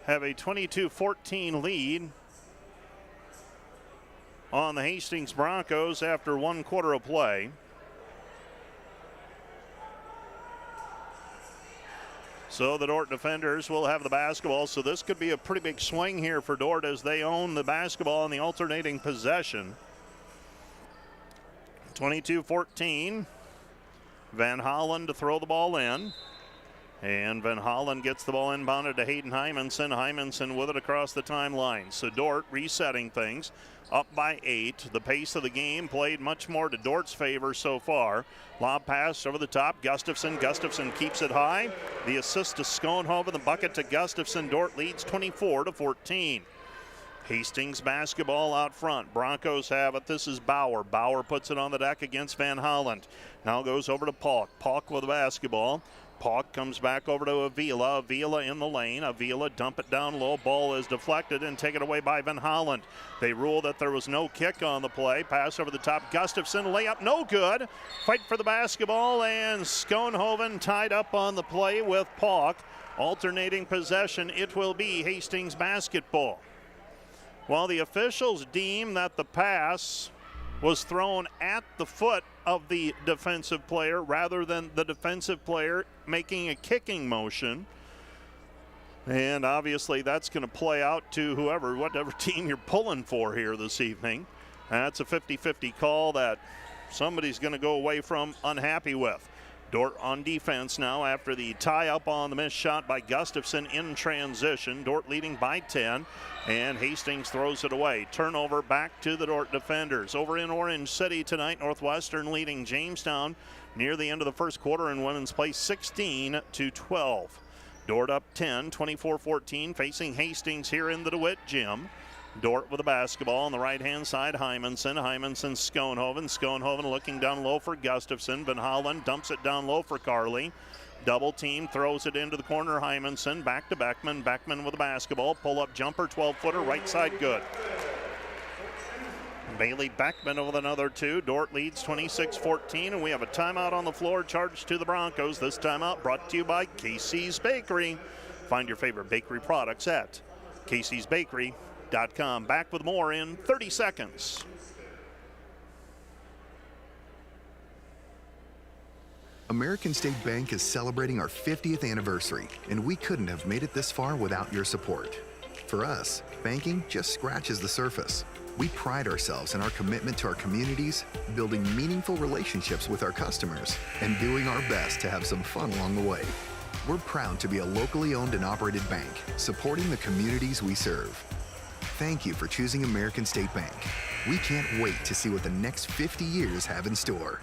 have a 22-14 lead on the Hastings Broncos after 1 quarter of play. So the Dordt defenders will have the basketball. So this could be a pretty big swing here for Dordt as they own the basketball in the alternating possession. 22-14. Van Hollen to throw the ball in. And Van Hollen gets the ball inbounded to Hayden Hymanson. Hymanson with it across the timeline. So Dordt resetting things, up by 8. The pace of the game played much more to Dordt's favor so far. Lob pass over the top. Gustafson. Gustafson keeps it high. The assist to Schoenhoven. The bucket to Gustafson. Dordt leads 24-14. Hastings basketball out front. Broncos have it. This is Bauer. Bauer puts it on the deck against Van Hollen. Now goes over to Pauk. Pauk with the basketball. Pauk comes back over to Avila. Avila in the lane. Avila dump it down low. Ball is deflected and taken away by Van Hollen. They rule that there was no kick on the play. Pass over the top. Gustafson layup no good. Fight for the basketball and Schoenhoven tied up on the play with Pauk. Alternating possession. It will be Hastings basketball. While the officials deem that the pass was thrown at the foot of the defensive player rather than the defensive player making a kicking motion. And obviously that's going to play out to whatever team you're pulling for here this evening. That's a 50-50 call that somebody's going to go away from unhappy with. Dordt on defense now after the tie up on the missed shot by Gustafson in transition. Dordt leading by 10, and Hastings throws it away. Turnover back to the Dordt defenders. Over in Orange City tonight, Northwestern leading Jamestown near the end of the first quarter in women's play 16-12. Dordt up 10, 24-14, facing Hastings here in the DeWitt gym. Dordt with the basketball on the right-hand side. Hymanson. Hymanson, Schoenhoven. Schoenhoven looking down low for Gustafson. Van Hollen dumps it down low for Carly. Double team, throws it into the corner. Hymanson back to Beckman. Beckman with the basketball. Pull-up jumper, 12-footer, right side good. Bailey Beckman with another 2. Dordt leads 26-14, and we have a timeout on the floor charged to the Broncos. This timeout brought to you by Casey's Bakery. Find your favorite bakery products at Casey'sBakery.com. Back with more in 30 seconds. American State Bank is celebrating our 50th anniversary, and we couldn't have made it this far without your support. For us, banking just scratches the surface. We pride ourselves in our commitment to our communities, building meaningful relationships with our customers, and doing our best to have some fun along the way. We're proud to be a locally owned and operated bank, supporting the communities we serve. Thank you for choosing American State Bank. We can't wait to see what the next 50 years have in store.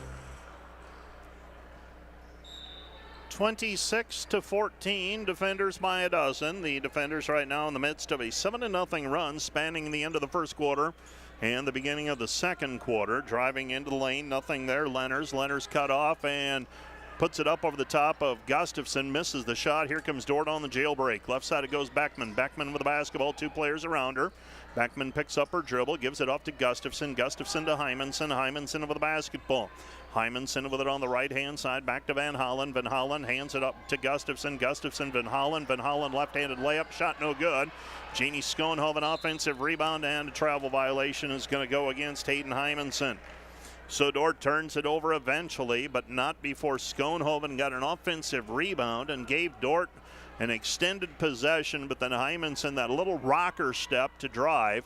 26-14, Defenders by a dozen. The Defenders right now in the midst of a 7-0 run spanning the end of the first quarter and the beginning of the second quarter. Driving into the lane, nothing there. Lenners cut off and puts it up over the top of Gustafson. Misses the shot. Here comes Dordt on the jailbreak. Left side it goes Beckman. Beckman with the basketball. 2 players around her. Beckman picks up her dribble, gives it off to Gustafson. Gustafson to Hymanson. Hymanson with the basketball. Hymanson with it on the right-hand side, back to Van Hollen. Van Hollen hands it up to Gustafson. Gustafson, Van Hollen. Van Hollen left-handed layup, shot no good. Jeannie Schoenhoven offensive rebound, and a travel violation is going to go against Hayden Hymanson. So Dordt turns it over eventually, but not before Schoenhoven got an offensive rebound and gave Dordt an extended possession, but then Hymanson that little rocker step to drive.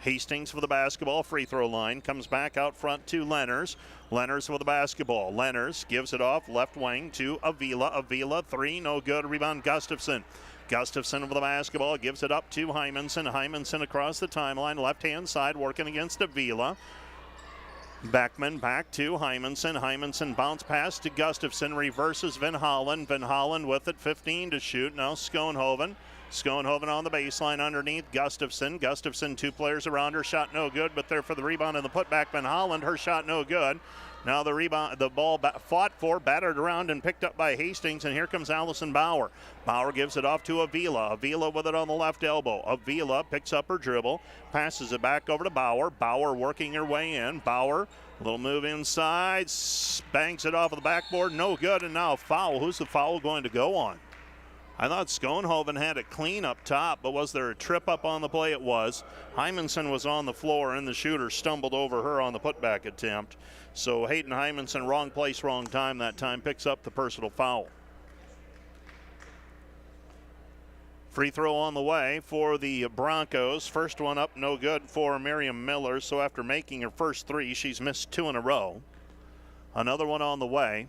Hastings for the basketball, free throw line, comes back out front to Lenners. Lenners with the basketball. Lenners gives it off left wing to Avila. Avila, 3, no good. Rebound Gustafson. Gustafson with the basketball, gives it up to Hymanson. Hymanson across the timeline, left-hand side, working against Avila. Beckman back to Hymanson. Hymanson bounce pass to Gustafson, reverses Van Hollen. Van Hollen with it, 15 to shoot. Now Schoenhoven. Schoenhoven on the baseline underneath Gustafson. Gustafson, 2 players around her, shot no good, but there for the rebound and the putback. Van Hollen, her shot no good. Now the rebound, the ball fought for, battered around, and picked up by Hastings, and here comes Allison Bauer. Bauer gives it off to Avila. Avila with it on the left elbow. Avila picks up her dribble, passes it back over to Bauer. Bauer working her way in. Bauer, a little move inside, bangs it off of the backboard, no good, and now a foul. Who's the foul going to go on? I thought Schoenhoven had it clean up top, but was there a trip up on the play? It was. Hymanson was on the floor, and the shooter stumbled over her on the putback attempt. So Hayden Hymanson, wrong place, wrong time that time, picks up the personal foul. Free throw on the way for the Broncos. First one up, no good for Miriam Miller. So after making her first 3, she's missed 2 in a row. Another one on the way.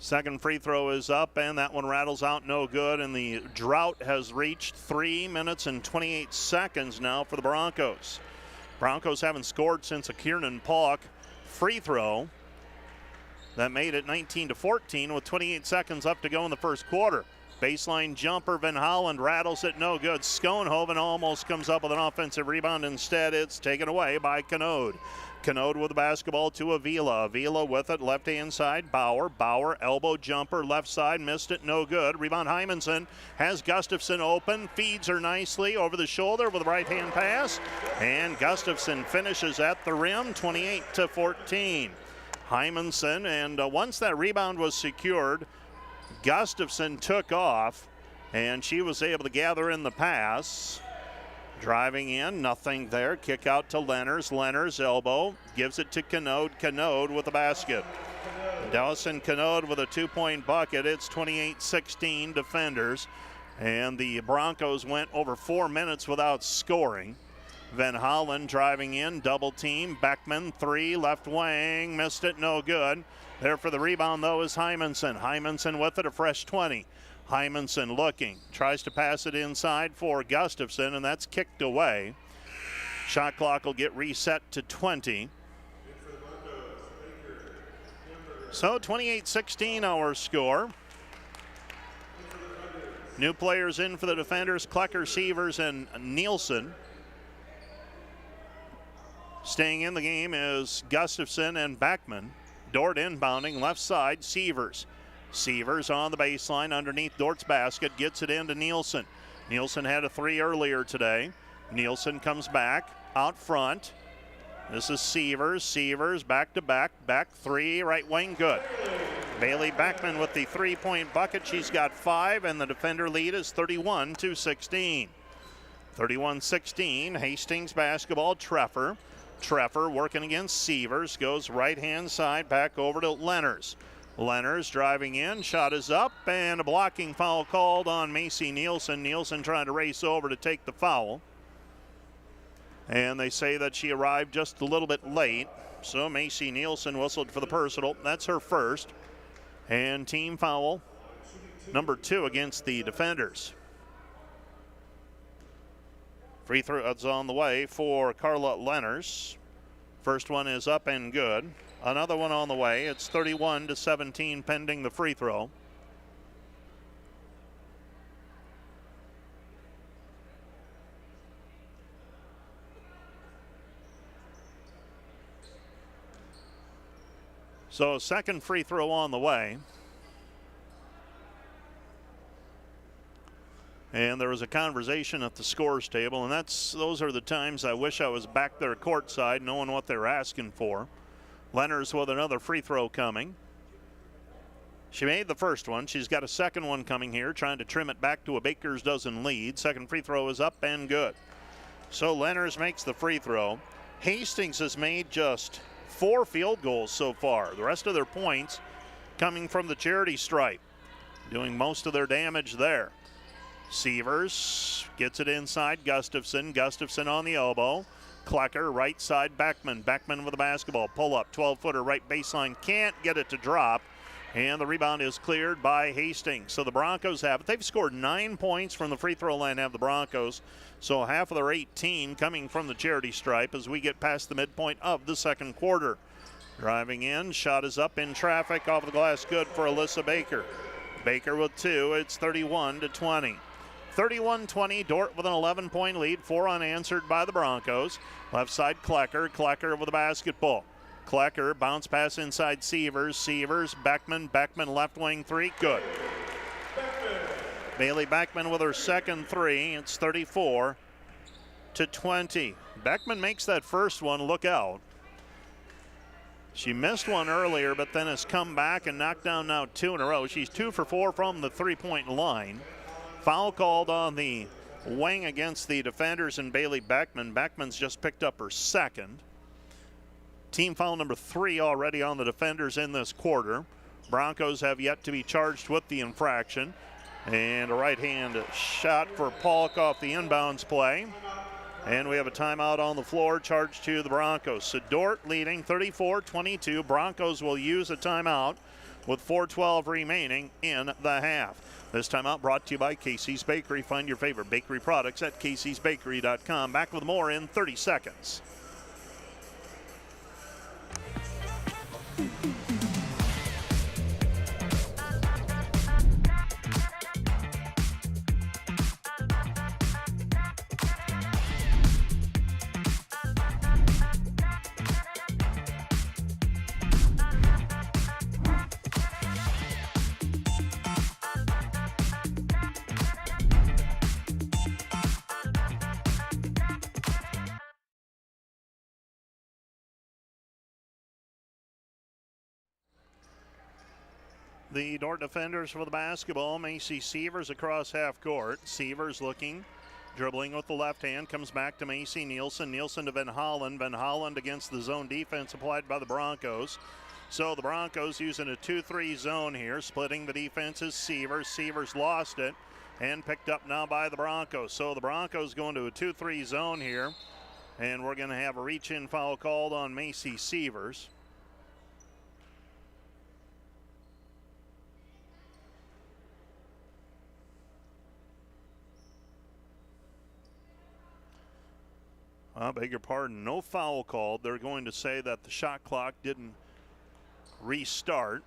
Second free throw is up, and that one rattles out, no good. And the drought has reached 3 minutes and 28 seconds now for the Broncos. Broncos haven't scored since a Kiernan Pauk free throw that made it 19-14 with 28 seconds left to go in the first quarter. Baseline jumper, Van Hollen rattles it, no good. Schoenhoven almost comes up with an offensive rebound. Instead, it's taken away by Canode. Canode with the basketball to Avila. Avila with it, left-hand side, Bauer. Bauer, elbow jumper, left side, missed it, no good. Rebound Hymanson has Gustafson open, feeds her nicely over the shoulder with a right-hand pass. And Gustafson finishes at the rim, 28-14. Hymanson, and once that rebound was secured, Gustafson took off, and she was able to gather in the pass. Driving in, nothing there. Kick out to Lenners. Lenners elbow, gives it to Canode. Canode with the basket. Dawson Canode with a 2-point bucket. It's 28-16 Defenders. And the Broncos went over 4 minutes without scoring. Van Hollen driving in, double team. Beckman, 3, left wing, missed it, no good. There for the rebound, though, is Hymanson. Hymanson with it, a fresh 20. Hymanson looking, tries to pass it inside for Gustafson, and that's kicked away. Shot clock will get reset to 20. So 28-16 our score. New players in for the Defenders, Klecker, Sievers, and Nielsen. Staying in the game is Gustafson and Beckman. Dordt inbounding, left side, Sievers. Sievers on the baseline underneath Dordt's basket, gets it into Nielsen. Nielsen had a 3 earlier today. Nielsen comes back out front. This is Sievers. Sievers back to back, back 3, right wing, good. Bailey Beckman with the 3-point bucket. She's got 5, and the Defender lead is 31-16. 31-16, Hastings basketball. Treffer Treffer working against Sievers, goes right-hand side, back over to Lenners. Lenners driving in, shot is up, and a blocking foul called on Macy Nielsen. Nielsen trying to race over to take the foul. And they say that she arrived just a little bit late. So Macy Nielsen whistled for the personal. That's her first. And team foul number 2 against the defenders. Free throws on the way for Carla Lenners. First one is up and good. Another one on the way. It's 31-17 pending the free throw. So second free throw on the way. And there was a conversation at the scores table, and those are the times I wish I was back there courtside knowing what they're asking for. Lenners with another free throw coming. She made the first one. She's got a second one coming here, trying to trim it back to a baker's dozen lead. Second free throw is up and good. So Lenners makes the free throw. Hastings has made just 4 field goals so far. The rest of their points coming from the charity stripe, doing most of their damage there. Sievers gets it inside. Gustafson. Gustafson on the elbow. Klecker, right side. Beckman. Beckman with the basketball. Pull up. 12-footer right baseline. Can't get it to drop. And the rebound is cleared by Hastings. So the Broncos have it. They've scored 9 points from the free throw line, have the Broncos. So half of their 18 coming from the charity stripe as we get past the midpoint of the second quarter. Driving in. Shot is up in traffic. Off the glass. Good for Alyssa Baker. Baker with 2. It's 31-20. 31-20, Dordt with an 11-point lead, 4 unanswered by the Broncos. Left side, Klecker. Klecker with the basketball. Klecker, bounce pass inside Sievers. Sievers, Beckman. Beckman, left wing 3, good. Bailey Beckman with her second 3. It's 34-20. Beckman makes that first one, look out. She missed one earlier, but then has come back and knocked down now 2 in a row. She's 2 for 4 from the three-point line. Foul called on the wing against the defenders and Bailey Beckman. Beckman's just picked up her second. Team foul number 3 already on the defenders in this quarter. Broncos have yet to be charged with the infraction. And a right-hand shot for Polk off the inbounds play. And we have a timeout on the floor charged to the Broncos. So Dordt leading 34-22. Broncos will use a timeout with 4:12 remaining in the half. This timeout brought to you by Casey's Bakery. Find your favorite bakery products at caseysbakery.com. Back with more in 30 seconds. The Dordt defenders for the basketball. Macy Sievers across half court. Sievers looking, dribbling with the left hand, comes back to Macy Nielsen. Nielsen to Van Hollen. Van Hollen against the zone defense applied by the Broncos. So the Broncos using a 2-3 zone here, splitting the defenses. Sievers. Sievers lost it and picked up now by the Broncos. So the Broncos going to a 2-3 zone here, and we're going to have a reach-in foul called on Macy Sievers. I beg your pardon, no foul called. They're going to say that the shot clock didn't restart.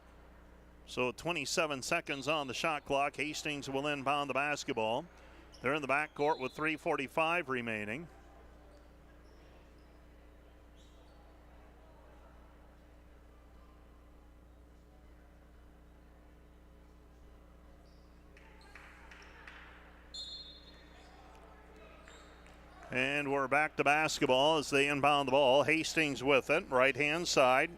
So 27 seconds on the shot clock. Hastings will inbound the basketball. They're in the backcourt with 3:45 remaining. And we're back to basketball as they inbound the ball. Hastings with it, right-hand side.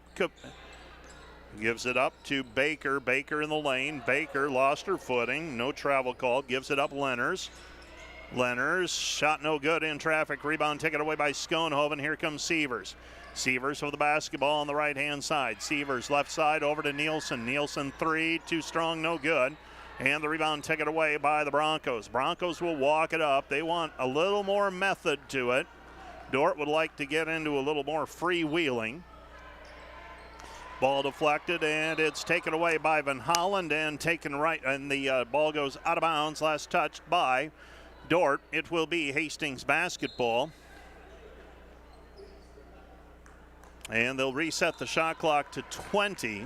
Gives it up to Baker. Baker in the lane. Baker lost her footing. No travel call. Gives it up Lenners. Lenners, shot no good in traffic. Rebound taken away by Schoenhoven. Here comes Sievers. Sievers with the basketball on the right-hand side. Sievers left side over to Nielsen. Nielsen three, too strong, no good. And the rebound taken away by the Broncos. Broncos will walk it up. They want a little more method to it. Dordt would like to get into a little more freewheeling. Ball deflected, and it's taken away by Van Holland and taken right, and the ball goes out of bounds. Last touched by Dordt. It will be Hastings basketball. And they'll reset the shot clock to 20.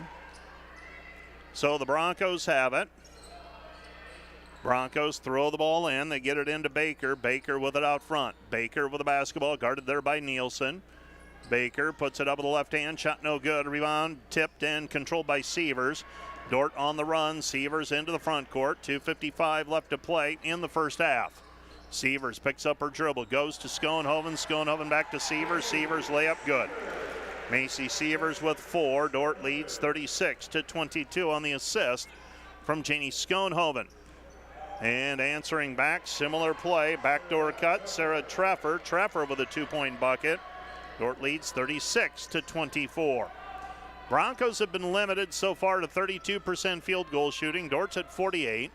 So the Broncos have it. Broncos throw the ball in. They get it into Baker. Baker with it out front. Baker with the basketball, guarded there by Nielsen. Baker puts it up with the left hand. Shot no good. Rebound tipped and controlled by Sievers. Dordt on the run. Sievers into the front court. 2:55 left to play in the first half. Sievers picks up her dribble. Goes to Schoenhoven. Schoenhoven back to Sievers. Sievers layup good. Macy Sievers with 4. Dordt leads 36-22 on the assist from Janie Schoenhoven. And answering back, similar play, backdoor cut, Sarah Treffer. Treffer with a 2-point bucket. Dordt leads 36-24. Broncos have been limited so far to 32% field goal shooting. Dordt's at 48.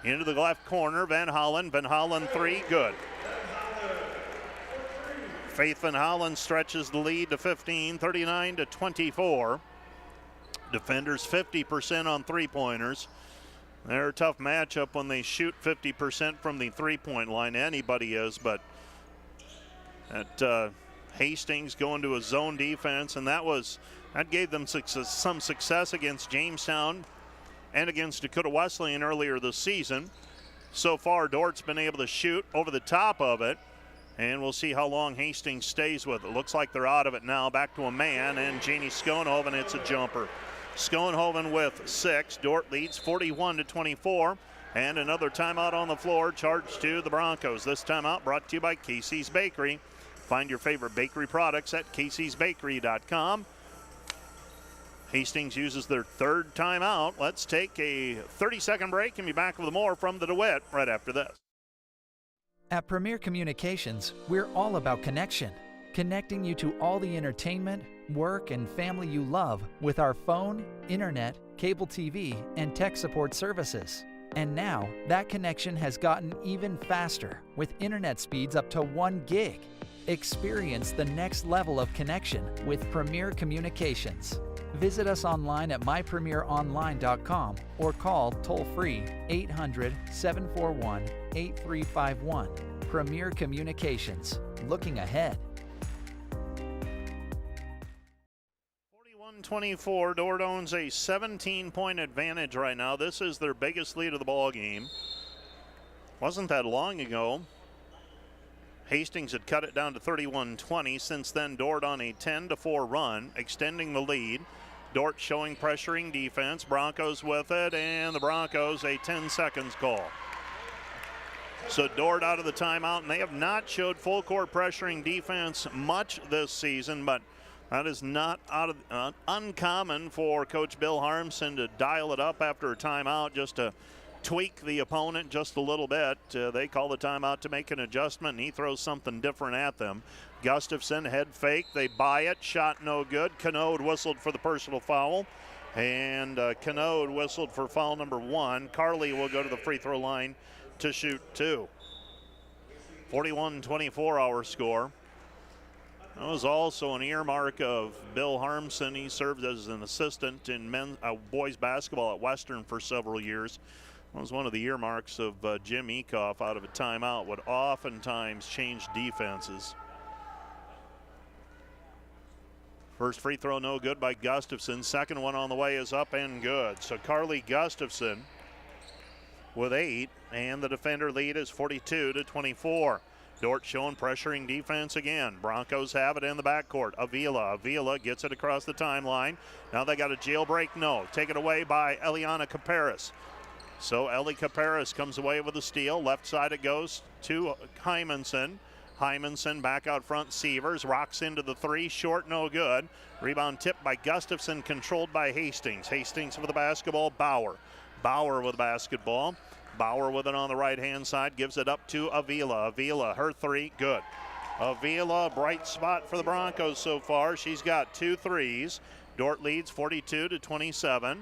Into the left corner, Van Hollen. Van Hollen three, good. Faith Van Hollen stretches the lead to 15, 39-24. Defenders 50% on three-pointers. They're a tough matchup when they shoot 50% from the three-point line. Anybody is, but at Hastings going to a zone defense, and that gave them some success against Jamestown and against Dakota Wesleyan earlier this season. So far, Dordt's been able to shoot over the top of it, and we'll see how long Hastings stays with it. Looks like they're out of it now. Back to a man, and Janie Schoenhoven hits a jumper. Schoenhoven with 6. Dordt leads 41-24. And another timeout on the floor charged to the Broncos. This timeout brought to you by Casey's Bakery. Find your favorite bakery products at caseysbakery.com. Hastings uses their third timeout. Let's take a 30-second break and be back with more from the DeWitt right after this. At Premier Communications, we're all about connection. Connecting you to all the entertainment, work, and family you love with our phone, internet, cable TV, and tech support services. And now, that connection has gotten even faster with internet speeds up to 1 gig. Experience the next level of connection with Premier Communications. Visit us online at mypremieronline.com or call toll-free 800-741-8351. Premier Communications. Looking ahead. 41-24. Dordt owns a 17-point advantage right now. This is their biggest lead of the ball game. Wasn't that long ago Hastings had cut it down to 31-20. Since then, Dordt on a 10-4 run, extending the lead. Dordt showing pressuring defense. Broncos with it, and the Broncos a 10 seconds call. So Dordt out of the timeout, and they have not showed full court pressuring defense much this season, but that is not uncommon for Coach Bill Harmson to dial it up after a timeout just to tweak the opponent just a little bit. They call the timeout to make an adjustment, and he throws something different at them. Gustafson head fake, they buy it, shot no good. Canode whistled for the personal foul, and Canode whistled for foul number 1. Carly will go to the free throw line to shoot 2. 41-24 our score. That was also an earmark of Bill Harmson. He served as an assistant in boys basketball at Western for several years. That was one of the earmarks of Jim Ekoff out of a timeout, would oftentimes change defenses. First free throw no good by Gustafson. Second one on the way is up and good. So Carly Gustafson with 8, and the defender lead is 42-24. Dordt showing pressuring defense again. Broncos have it in the backcourt. Avila gets it across the timeline. Now they got a jailbreak, no. Taken away by Eliana Caparis. So Ellie Caparis comes away with a steal. Left side it goes to Hymanson. Hymanson back out front. Sievers rocks into the 3. Short, no good. Rebound tipped by Gustafson, controlled by Hastings. Hastings with the basketball. Bauer with the basketball. Bauer with it on the right-hand side, gives it up to Avila. Avila, her three, good. Avila, bright spot for the Broncos so far. She's got 2 threes. Dordt leads 42-27.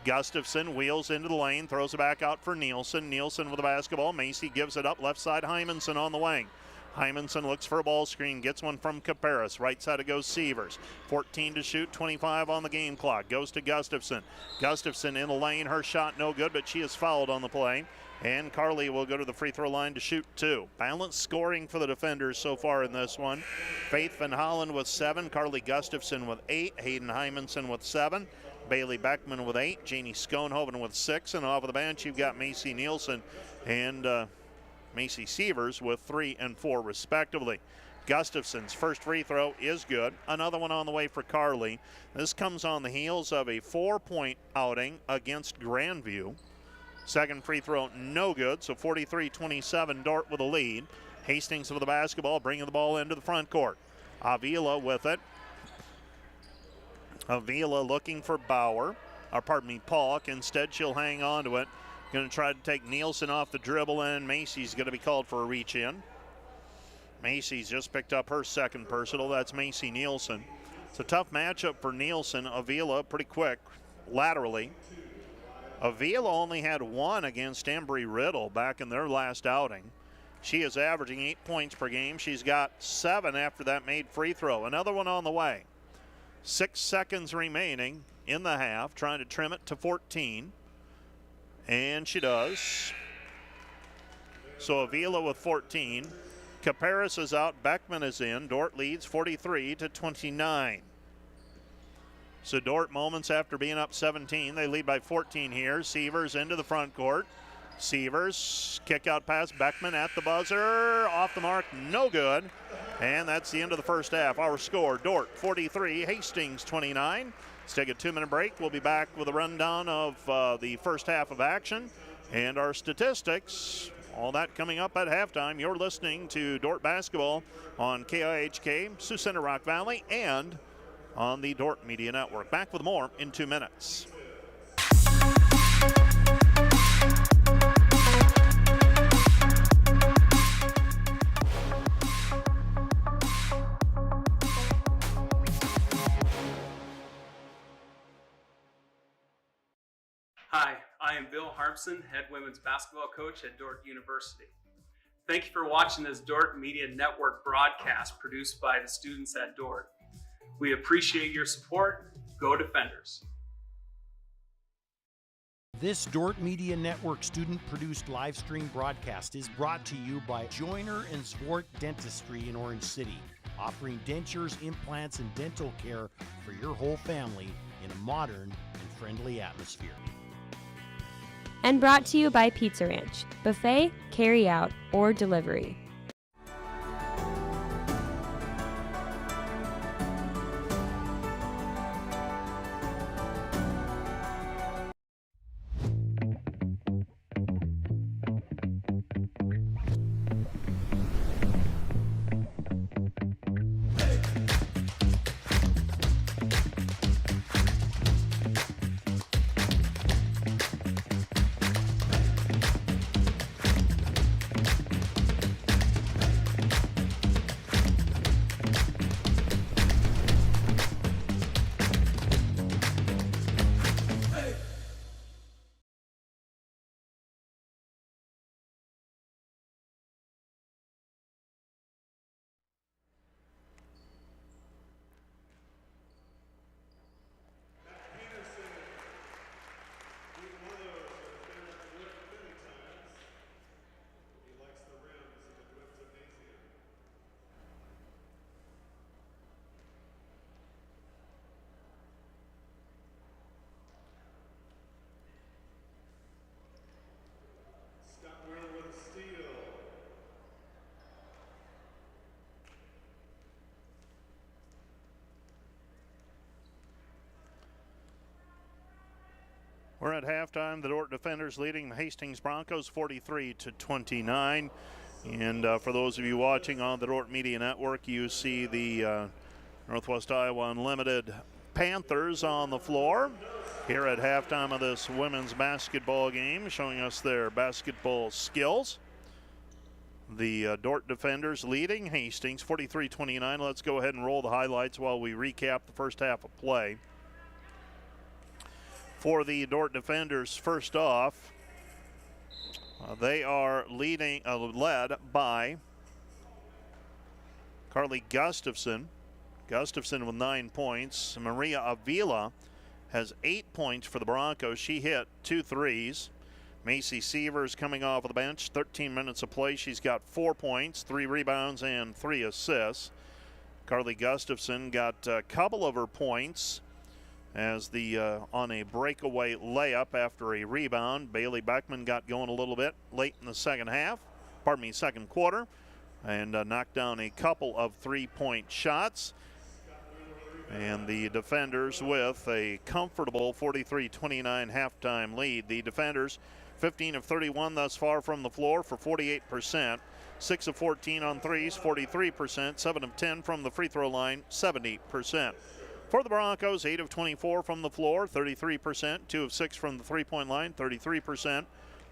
Gustafson wheels into the lane, throws it back out for Nielsen. Nielsen with the basketball. Macy gives it up, left side Hymanson on the wing. Hymanson looks for a ball screen, gets one from Caparis. Right side it goes Sievers. 14 to shoot, 25 on the game clock. Goes to Gustafson. Gustafson in the lane, her shot no good, but she is fouled on the play. And Carly will go to the free throw line to shoot 2. Balanced scoring for the defenders so far in this one. Faith Van Hollen with 7, Carly Gustafson with 8, Hayden Hymanson with 7, Bailey Beckman with 8, Janie Schoenhoven with 6, and off of the bench you've got Macy Nielsen and Macy Sievers with 3 and 4 respectively. Gustafson's first free throw is good. Another one on the way for Carly. This comes on the heels of a 4-point outing against Grandview. Second free throw no good, so 43-27, Dordt with a lead. Hastings with the basketball, bringing the ball into the front court. Avila with it. Avila looking for Paulk. Instead, she'll hang on to it. Going to try to take Nielsen off the dribble, and Macy's going to be called for a reach in. Macy's just picked up her second personal. That's Macy Nielsen. It's a tough matchup for Nielsen. Avila pretty quick laterally. Avila only had 1 against Embry-Riddle back in their last outing. She is averaging 8 points per game. She's got 7 after that made free throw. Another one on the way. 6 seconds remaining in the half, trying to trim it to 14. And she does. So Avila with 14. Caparis is out, Beckman is in. Dordt leads 43-29. So Dordt, moments after being up 17, they lead by 14 here. Sievers into the front court. Sievers, kick out pass, Beckman at the buzzer, off the mark, no good. And that's the end of the first half. Our score, Dordt 43, Hastings 29. Let's take a 2-minute break. We'll be back with a rundown of the first half of action and our statistics. All that coming up at halftime. You're listening to Dordt basketball on KIHK, Sioux Center, Rock Valley, and on the Dordt Media Network. Back with more in 2 minutes. Hi, I am Bill Harbson, head women's basketball coach at Dordt University. Thank you for watching this Dordt Media Network broadcast produced by the students at Dordt. We appreciate your support. Go Defenders. This Dordt Media Network student-produced live stream broadcast is brought to you by Joyner & Zwart Dentistry in Orange City, offering dentures, implants, and dental care for your whole family in a modern and friendly atmosphere. And brought to you by Pizza Ranch, buffet, carry out, or delivery. We're at halftime. The Dordt Defenders leading the Hastings Broncos 43-29. And for those of you watching on the Dordt Media Network, you see the Northwest Iowa Unlimited Panthers on the floor. here at halftime of this women's basketball game, showing us their basketball skills. The Dordt defenders leading Hastings 43-29. Let's go ahead and roll the highlights while we recap the first half of play. For the Dordt defenders, first off, they are led by Carly Gustafson. Gustafson with 9 points. Maria Avila has 8 points for the Broncos. She hit 2 threes. Macy Sievers coming off of the bench, 13 minutes of play. She's got 4 points, 3 rebounds, and 3 assists. Carly Gustafson got a couple of her points as on a breakaway layup after a rebound. Bailey Beckman got going a little bit late in the second quarter, and knocked down a couple of 3-point shots. And the defenders with a comfortable 43-29 halftime lead. The defenders 15 of 31 thus far from the floor for 48%. 6 of 14 on threes, 43%. 7 of 10 from the free throw line, 70%. For the Broncos, 8 of 24 from the floor, 33%. 2 of 6 from the three-point line, 33%.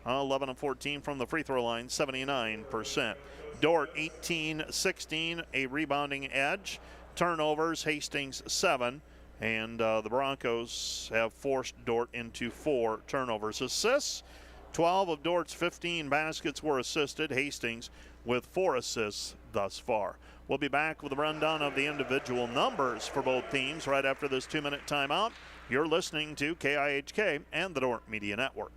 11 of 14 from the free throw line, 79%. Dordt 18-16, a rebounding edge. Turnovers, Hastings 7. And the Broncos have forced Dordt into 4 turnovers. Assists, 12 of Dordt's 15 baskets were assisted. Hastings with 4 assists thus far. We'll be back with a rundown of the individual numbers for both teams right after this 2-minute timeout. You're listening to KIHK and the Dordt Media Network.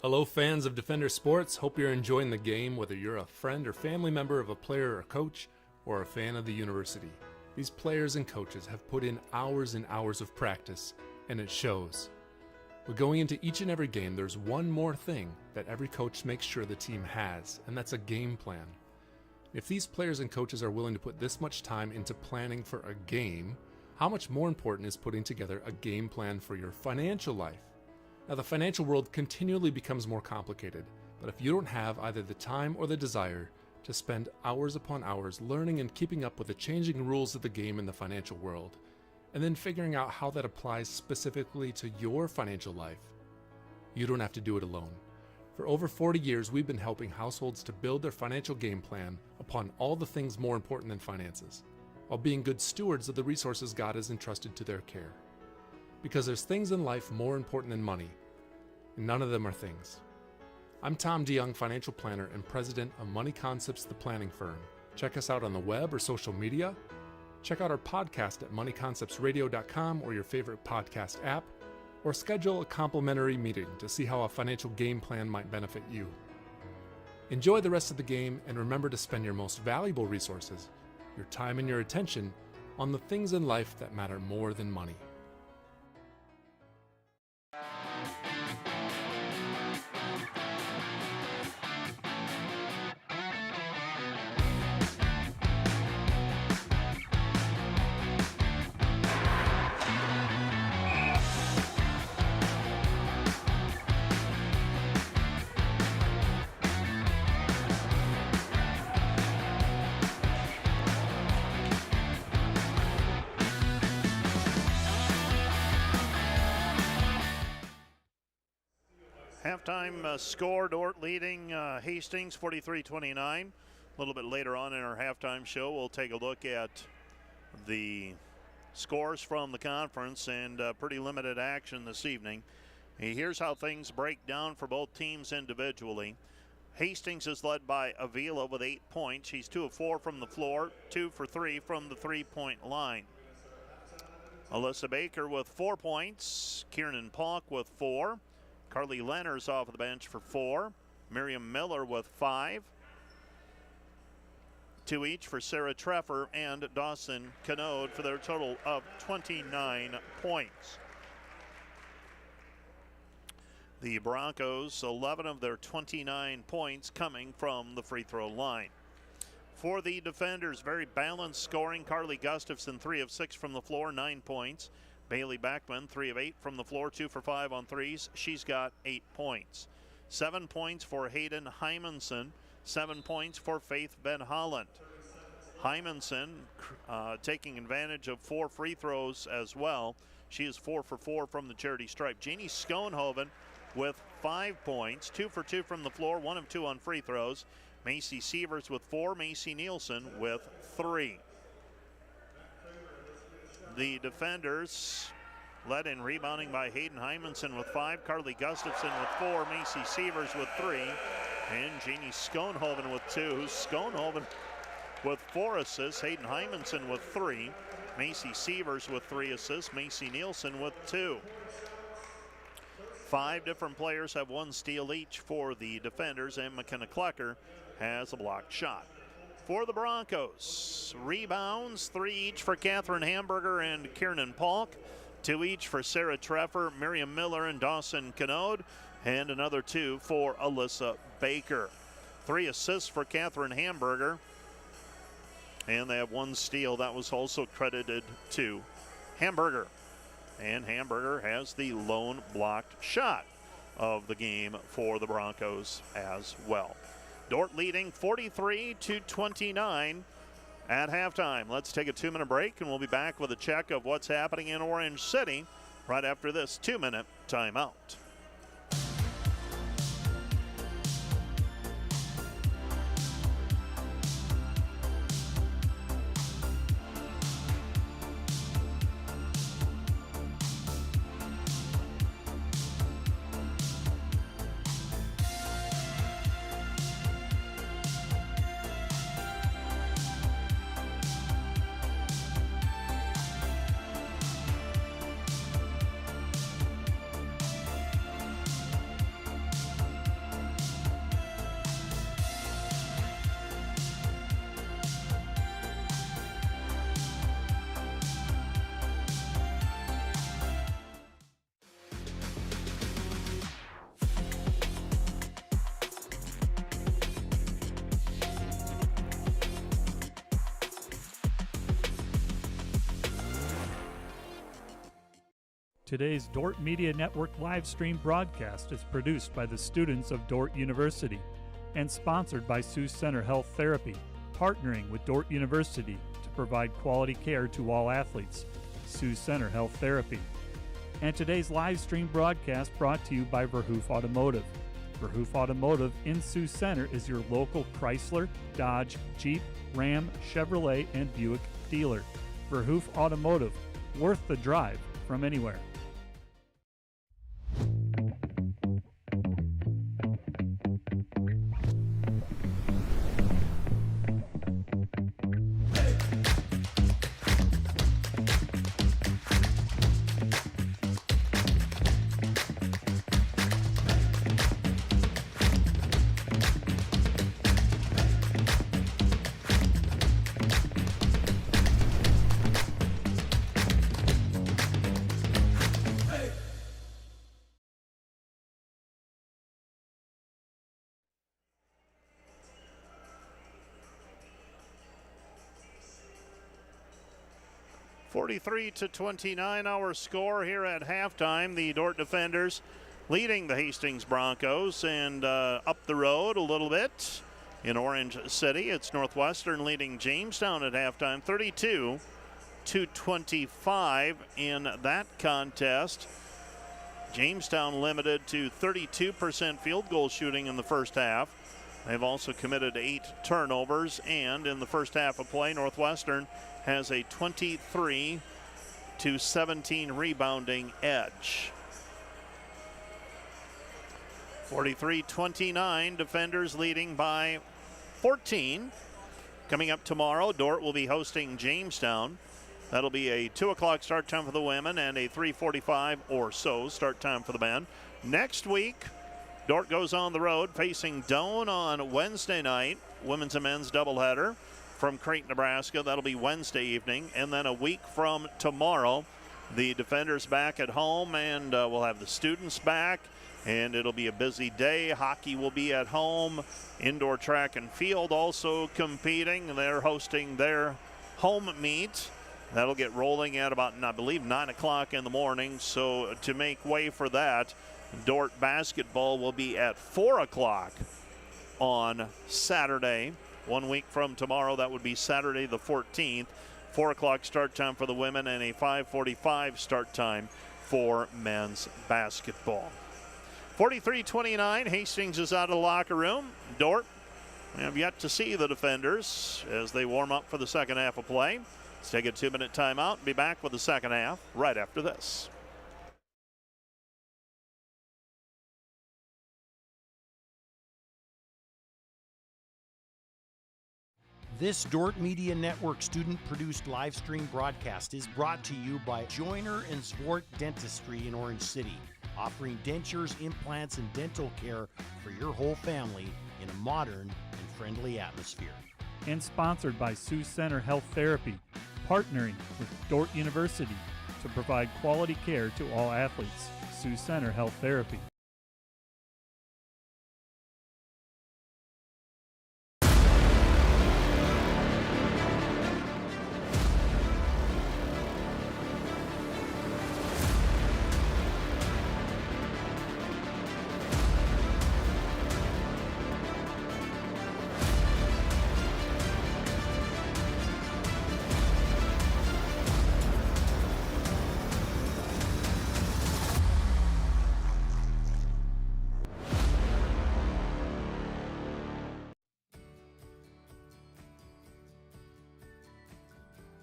Hello fans of Defender Sports, hope you're enjoying the game whether you're a friend or family member of a player or coach or a fan of the university. These players and coaches have put in hours and hours of practice, and it shows. But going into each and every game, there's one more thing that every coach makes sure the team has, and that's a game plan. If these players and coaches are willing to put this much time into planning for a game, how much more important is putting together a game plan for your financial life? Now, the financial world continually becomes more complicated, but if you don't have either the time or the desire to spend hours upon hours learning and keeping up with the changing rules of the game in the financial world, and then figuring out how that applies specifically to your financial life, you don't have to do it alone. For over 40 years, we've been helping households to build their financial game plan upon all the things more important than finances, while being good stewards of the resources God has entrusted to their care. Because there's things in life more important than money, and none of them are things. I'm Tom DeYoung, financial planner and president of Money Concepts, the planning firm. Check us out on the web or social media. Check out our podcast at moneyconceptsradio.com or your favorite podcast app, or schedule a complimentary meeting to see how a financial game plan might benefit you. Enjoy the rest of the game, and remember to spend your most valuable resources, your time and your attention, on the things in life that matter more than money. Halftime score, Dordt leading Hastings 43-29. A little bit later on in our halftime show, we'll take a look at the scores from the conference and pretty limited action this evening. Here's how things break down for both teams individually. Hastings is led by Avila with 8 points. She's 2 of 4 from the floor, 2 for 3 from the three-point line. Alyssa Baker with 4 points. Kiernan Polk with 4. Carly Lenners off of the bench for 4. Miriam Miller with 5. 2 each for Sarah Treffer and Dawson Canode for their total of 29 points. The Broncos, 11 of their 29 points coming from the free throw line. For the defenders, very balanced scoring. Carly Gustafson, 3 of 6 from the floor, 9 points. Bailey Beckman, 3 of 8 from the floor, 2 for 5 on threes. She's got 8 points. 7 points for Hayden Hymanson, 7 points for Faith Van Holland. Hymanson taking advantage of 4 free throws as well. She is 4 for 4 from the charity stripe. Jeannie Schoenhoven with 5 points, 2 for 2 from the floor, 1 of 2 on free throws. Macy Sievers with 4, Macy Nielsen with 3. The defenders led in rebounding by Hayden Hymanson with 5, Carly Gustafson with 4, Macy Sievers with 3, and Jeannie Schoenhoven with 2. Schoenhoven with 4 assists, Hayden Hymanson with 3, Macy Sievers with 3 assists, Macy Nielsen with 2. 5 different players have 1 steal each for the defenders, and McKenna Klecker has a blocked shot. For the Broncos, rebounds, 3 each for Catherine Hamburger and Kiernan Polk, 2 each for Sarah Treffer, Miriam Miller, and Dawson Canode, and another 2 for Alyssa Baker. 3 assists for Catherine Hamburger, and they have 1 steal. That was also credited to Hamburger. And Hamburger has the lone blocked shot of the game for the Broncos as well. Dordt leading 43-29 at halftime. Let's take a 2-minute break, and we'll be back with a check of what's happening in Orange City right after this 2-minute timeout. Today's Dordt Media Network live stream broadcast is produced by the students of Dordt University and sponsored by Sioux Center Health Therapy, partnering with Dordt University to provide quality care to all athletes. Sioux Center Health Therapy. And today's live stream broadcast brought to you by Verhoof Automotive. Verhoof Automotive in Sioux Center is your local Chrysler, Dodge, Jeep, Ram, Chevrolet, and Buick dealer. Verhoof Automotive, worth the drive from anywhere. (43-29) our score here at halftime. The Dordt defenders leading the Hastings Broncos, and up the road a little bit in Orange City, it's Northwestern leading Jamestown at halftime, 32-25 in that contest. Jamestown limited to 32% field goal shooting in the first half. They've also committed 8 turnovers, and in the first half of play, Northwestern has a 23-17 rebounding edge. 43-29, defenders leading by 14. Coming up tomorrow, Dordt will be hosting Jamestown. That'll be a 2 o'clock start time for the women and a 3:45 or so start time for the men. Next week, Dordt goes on the road facing Doane on Wednesday night, women's and men's doubleheader from Crete, Nebraska. That'll be Wednesday evening. And then a week from tomorrow, the defenders back at home, and we'll have the students back, and it'll be a busy day. Hockey will be at home. Indoor track and field also competing. They're hosting their home meet. That'll get rolling at about, I believe, 9 o'clock in the morning. So to make way for that, Dordt basketball will be at 4 o'clock on Saturday. 1 week from tomorrow. That would be Saturday the 14th. 4 o'clock start time for the women and a 5:45 start time for men's basketball. 43-29, Hastings is out of the locker room. Dordt, we have yet to see the defenders as they warm up for the second half of play. Let's take a 2-minute timeout and be back with the second half right after this. This Dordt Media Network student-produced live stream broadcast is brought to you by Joyner & Zwart Dentistry in Orange City, offering dentures, implants, and dental care for your whole family in a modern and friendly atmosphere. And sponsored by Sioux Center Health Therapy, partnering with Dordt University to provide quality care to all athletes. Sioux Center Health Therapy.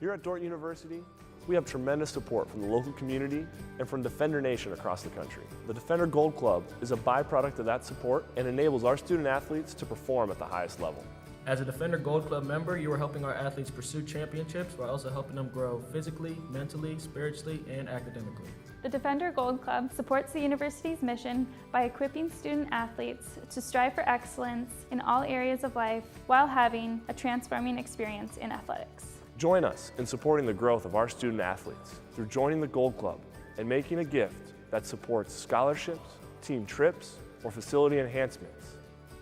Here at Dordt University, we have tremendous support from the local community and from Defender Nation across the country. The Defender Gold Club is a byproduct of that support and enables our student athletes to perform at the highest level. As a Defender Gold Club member, you are helping our athletes pursue championships while also helping them grow physically, mentally, spiritually, and academically. The Defender Gold Club supports the university's mission by equipping student athletes to strive for excellence in all areas of life while having a transforming experience in athletics. Join us in supporting the growth of our student athletes through joining the Gold Club and making a gift that supports scholarships, team trips, or facility enhancements.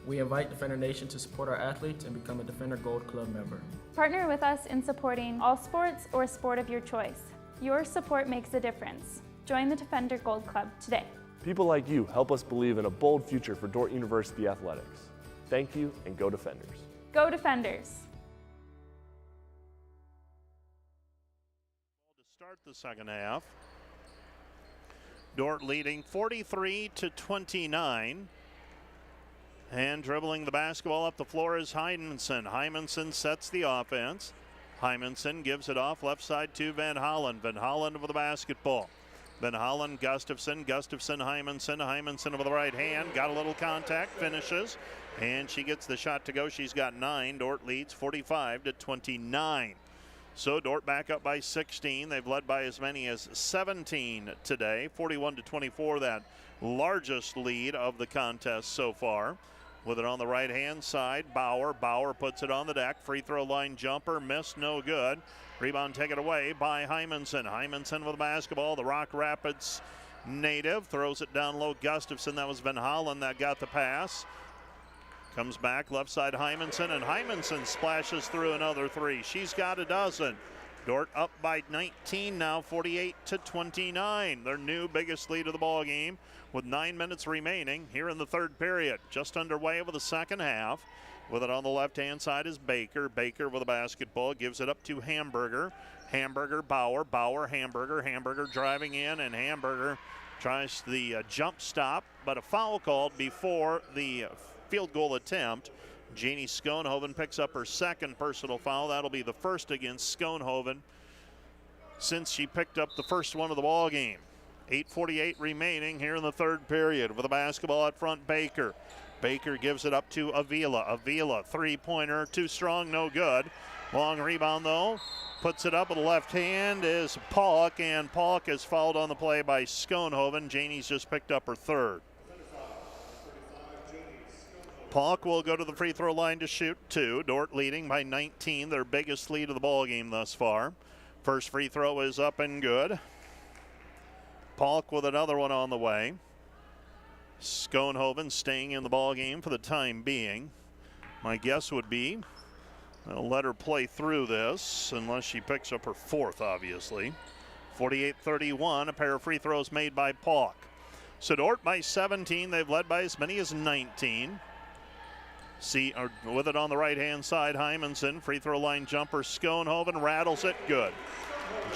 We invite Defender Nation to support our athletes and become a Defender Gold Club member. Partner with us in supporting all sports or sport of your choice. Your support makes a difference. Join the Defender Gold Club today. People like you help us believe in a bold future for Dordt University athletics. Thank you, and go Defenders. Go Defenders! Start the second half. Dordt leading 43-29. And dribbling the basketball up the floor is Hymanson. Hymanson sets the offense. Hymanson gives it off left side to Van Hollen. Van Hollen with the basketball. Van Hollen, Gustafson, Hymanson. Hymanson with the right hand. Got a little contact, finishes. And she gets the shot to go. She's got 9. Dordt leads 45-29. So Dordt back up by 16. They've led by as many as 17 today. 41-24, that largest lead of the contest so far. With it on the right-hand side, Bauer. Bauer puts it on the deck. Free throw line jumper, missed, no good. Rebound taken away by Hymanson. Hymanson with the basketball. The Rock Rapids native throws it down low. Gustafson, that was Van Hollen that got the pass. Comes back, left side Hymanson, and Hymanson splashes through another 3. She's got a dozen. Dordt up by 19 now, 48-29. Their new biggest lead of the ball game with 9 minutes remaining here in the third period. Just underway with the second half. With it on the left-hand side is Baker. Baker with the basketball, gives it up to Hamburger. Hamburger, Bauer, Bauer, Hamburger. Hamburger driving in, and Hamburger tries the jump stop, but a foul called before the field goal attempt. Janie Schoenhoven picks up her second personal foul. That'll be the first against Schoenhoven since she picked up the first one of the ball game. 8:48 remaining here in the third period. With the basketball out front, Baker. Baker gives it up to Avila. Avila, three-pointer, too strong, no good. Long rebound though. Puts it up with the left hand is Polk, and Polk is fouled on the play by Schoenhoven. Janie's just picked up her third. Polk will go to the free throw line to shoot 2. Dordt leading by 19, their biggest lead of the ball game thus far. First free throw is up and good. Polk with another one on the way. Schoenhoven staying in the ball game for the time being. My guess would be I'll let her play through this unless she picks up her fourth, obviously. 48-31, a pair of free throws made by Polk. So Dordt by 17, they've led by as many as 19. With it on the right-hand side, Hymanson. Free throw line jumper, Schoenhoven rattles it, good.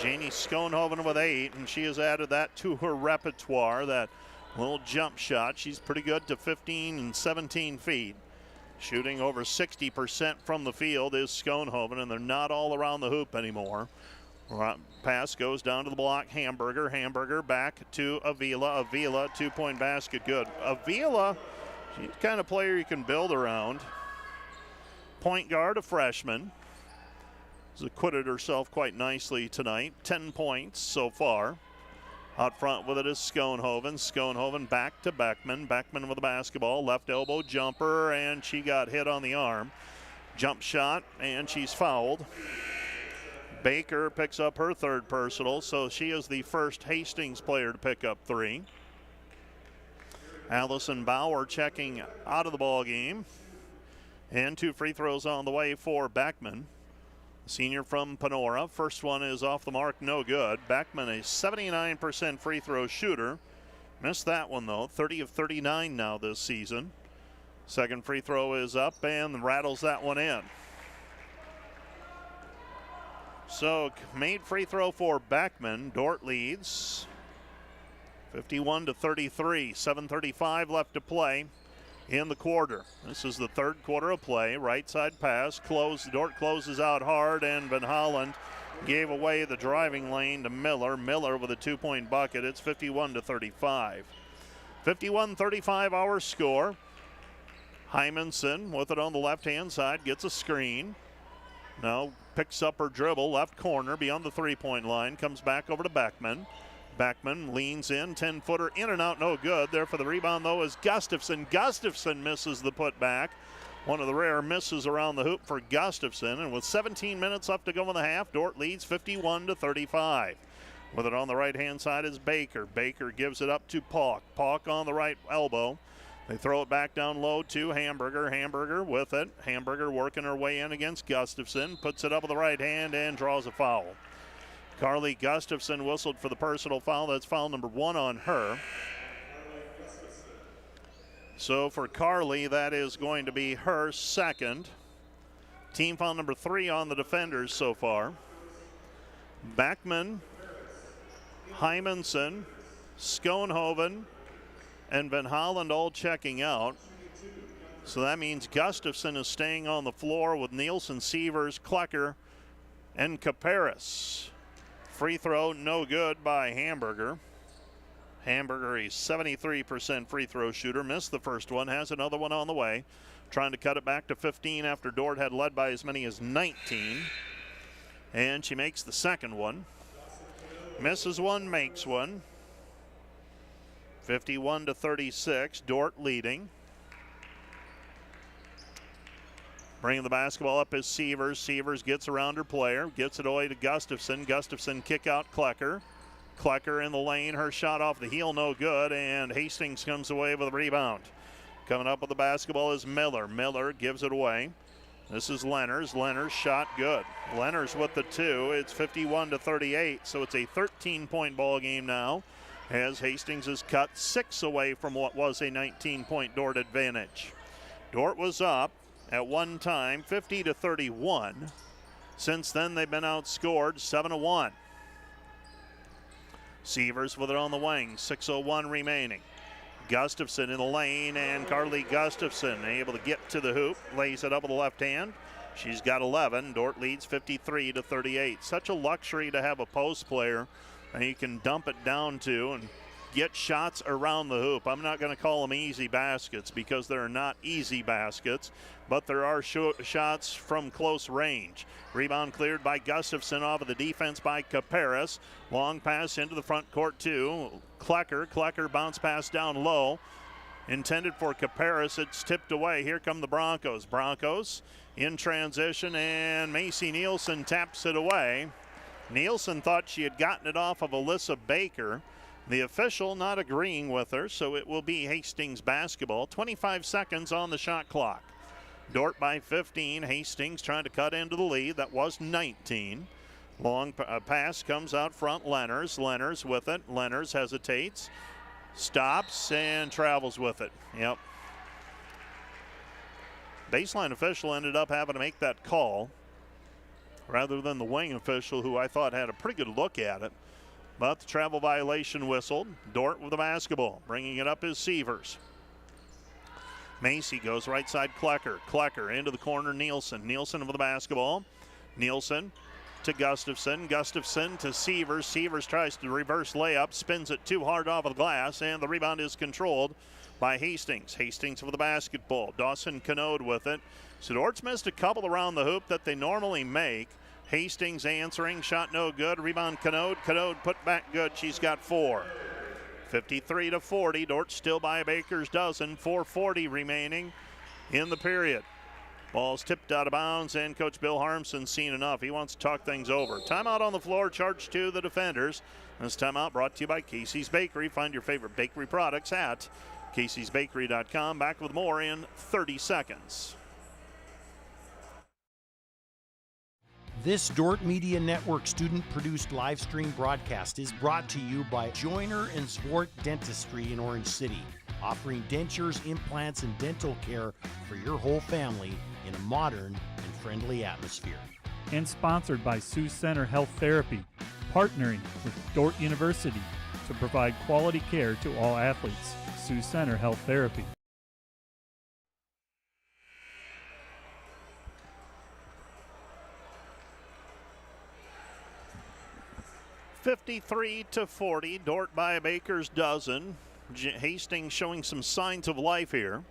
Janie Schoenhoven with 8, and she has added that to her repertoire, that little jump shot. She's pretty good to 15 and 17 feet. Shooting over 60% from the field is Schoenhoven, and they're not all around the hoop anymore. Pass goes down to the block. Hamburger back to Avila. Avila, 2-point basket, good. Avila, she's the kind of player you can build around. Point guard, a freshman. Has acquitted herself quite nicely tonight. 10 points so far. Out front with it is Schoenhoven. Schoenhoven back to Beckman. Beckman with the basketball. Left elbow jumper, and she got hit on the arm. Jump shot, and she's fouled. Baker picks up her 3rd personal, so she is the first Hastings player to pick up 3. Allison Bauer checking out of the ball game. And 2 free throws on the way for Beckman. Senior from Panora. First one is off the mark, no good. Beckman, a 79% free throw shooter. Missed that one though, 30 of 39 now this season. Second free throw is up and rattles that one in. So made free throw for Beckman. Dordt leads 51-33. 7:35 left to play in the quarter. This is the 3rd quarter of play. Right side pass. Dordt closes out hard, and Van Holland gave away the driving lane to Miller. Miller with a 2-point bucket. It's 51-35. 51-35 our score. Hymanson with it on the left-hand side. Gets a screen. Now picks up her dribble. Left corner beyond the 3-point line. Comes back over to Beckman. Beckman leans in, 10-footer in and out, no good. There for the rebound, though, is Gustafson. Gustafson misses the putback. One of the rare misses around the hoop for Gustafson. And with 17 minutes left to go in the half, Dordt leads 51-35. With it on the right-hand side is Baker. Baker gives it up to Pauk. Pauk on the right elbow. They throw it back down low to Hamburger. Hamburger with it. Hamburger working her way in against Gustafson. Puts it up with the right hand and draws a foul. Carly Gustafson whistled for the personal foul. That's foul number 1 on her. So for Carly, that is going to be her 2nd. Team foul number 3 on the defenders so far. Beckman, Hymanson, Schoenhoven, and Van Holland all checking out. So that means Gustafson is staying on the floor with Nielsen, Sievers, Klecker, and Caparis. Free throw, no good by Hamburger. Hamburger, a 73% free throw shooter. Missed the first one, has another one on the way. Trying to cut it back to 15 after Dordt had led by as many as 19. And she makes the second one. Misses one, makes one. 51-36, Dordt leading. Bringing the basketball up is Sievers. Sievers gets around her player, gets it away to Gustafson. Gustafson kick out Klecker. Klecker in the lane, her shot off the heel, no good, and Hastings comes away with a rebound. Coming up with the basketball is Miller. Miller gives it away. This is Lenners. Lenners shot good. Lenners with the 2. It's 51-38, so it's a 13-point ball game now, as Hastings has cut 6 away from what was a 19-point Dordt advantage. Dordt was up at one time 50-31. Since then, they've been outscored 7-1. Sievers with it on the wing, 6:01 remaining. Gustafson in the lane, and Carly Gustafson able to get to the hoop, lays it up with the left hand. She's got 11. Dordt leads 53-38. Such a luxury to have a post player and you can dump it down to and get shots around the hoop. I'm not going to call them easy baskets because they're not easy baskets, but there are shots from close range. Rebound cleared by Gustafson off of the defense by Caparis. Long pass into the front court to Klecker. Klecker bounce pass down low. Intended for Caparis. It's tipped away. Here come the Broncos. Broncos in transition, and Macy Nielsen taps it away. Nielsen thought she had gotten it off of Alyssa Baker. The official not agreeing with her, so it will be Hastings basketball. 25 seconds on the shot clock. Dordt by 15. Hastings trying to cut into the lead. That was 19. Long pass comes out front. Lenners. Lenners with it. Lenners hesitates. Stops and travels with it. Yep. Baseline official ended up having to make that call rather than the wing official, who I thought had a pretty good look at it. But the travel violation whistled. Dordt with the basketball. Bringing it up is Sievers. Macy goes right side, Klecker. Klecker into the corner, Nielsen. Nielsen with the basketball. Nielsen to Gustafson. Gustafson to Sievers. Sievers tries to reverse layup, spins it too hard off of the glass, and the rebound is controlled by Hastings. Hastings with the basketball. Dawson Canode with it. So Dordt's missed a couple around the hoop that they normally make. Hastings answering, shot no good. Rebound Canode. Canode put back good. She's got 4. 53-40. Dordt still by a baker's dozen. 4:40 remaining in the period. Ball's tipped out of bounds, and Coach Bill Harmson's seen enough. He wants to talk things over. Timeout on the floor, charged to the defenders. This timeout brought to you by Casey's Bakery. Find your favorite bakery products at Casey'sBakery.com. Back with more in 30 seconds. This Dordt Media Network student-produced live stream broadcast is brought to you by Joyner and Swart Dentistry in Orange City, offering dentures, implants, and dental care for your whole family in a modern and friendly atmosphere. And sponsored by Sioux Center Health Therapy, partnering with Dordt University to provide quality care to all athletes. Sioux Center Health Therapy. (53-40), Dordt by a baker's dozen. Hastings showing some signs of life here.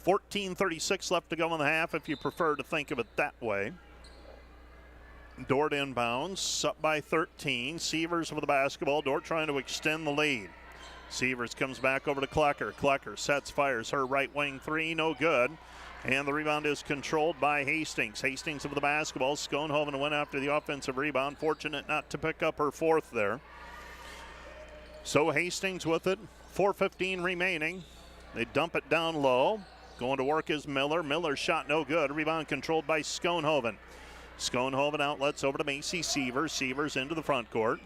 14:36 left to go in the half, if you prefer to think of it that way. Dordt inbounds, up by 13. Sievers with the basketball. Dordt trying to extend the lead. Sievers comes back over to Klecker. Klecker sets, fires her right wing three, no good. And the rebound is controlled by Hastings. Hastings with the basketball. Schoenhoven went after the offensive rebound. Fortunate not to pick up her 4th there. So Hastings with it. 4:15 remaining. They dump it down low. Going to work is Miller. Miller's shot no good. Rebound controlled by Schoenhoven. Schoenhoven outlets over to Macy Sievers. Sievers into the front court.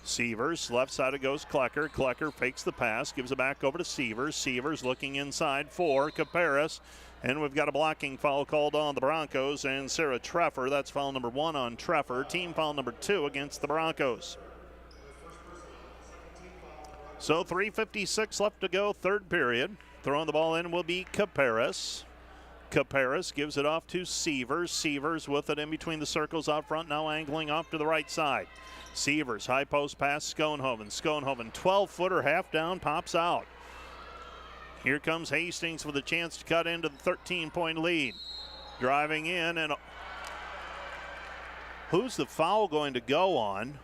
Sievers, left side it goes Klecker. Klecker fakes the pass, gives it back over to Sievers. Sievers looking inside for Caparis. And we've got a blocking foul called on the Broncos and Sarah Treffer. That's foul number 1 on Treffer. Team foul number 2 against the Broncos. So 3:56 left to go, 3rd period. Throwing the ball in will be Caparis. Caparis gives it off to Sievers. Sievers with it in between the circles out front, now angling off to the right side. Sievers, high post pass, Schoenhoven. Schoenhoven, 12-footer, half down, pops out. Here comes Hastings with a chance to cut into the 13-point lead. Driving in, and who's the foul going to go on?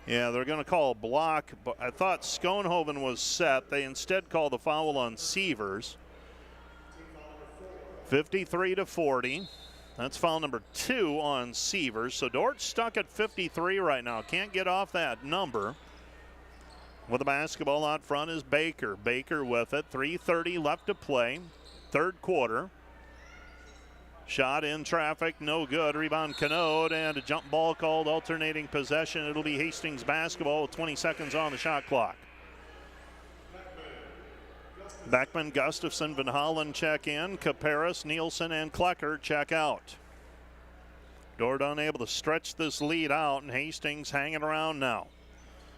Yeah, they're going to call a block, but I thought Schoenhoven was set. They instead call the foul on Sievers. 53-40. That's foul number 2 on Sievers. So Dort's stuck at 53 right now. Can't get off that number. With the basketball out front is Baker. Baker with it. 3:30 left to play. 3rd quarter. Shot in traffic, no good. Rebound Canode, and a jump ball called alternating possession. It'll be Hastings basketball with 20 seconds on the shot clock. Beckman, Gustafson, Van Hollen check in. Caparis, Nielsen, and Klecker check out. Dordt unable to stretch this lead out, and Hastings hanging around now.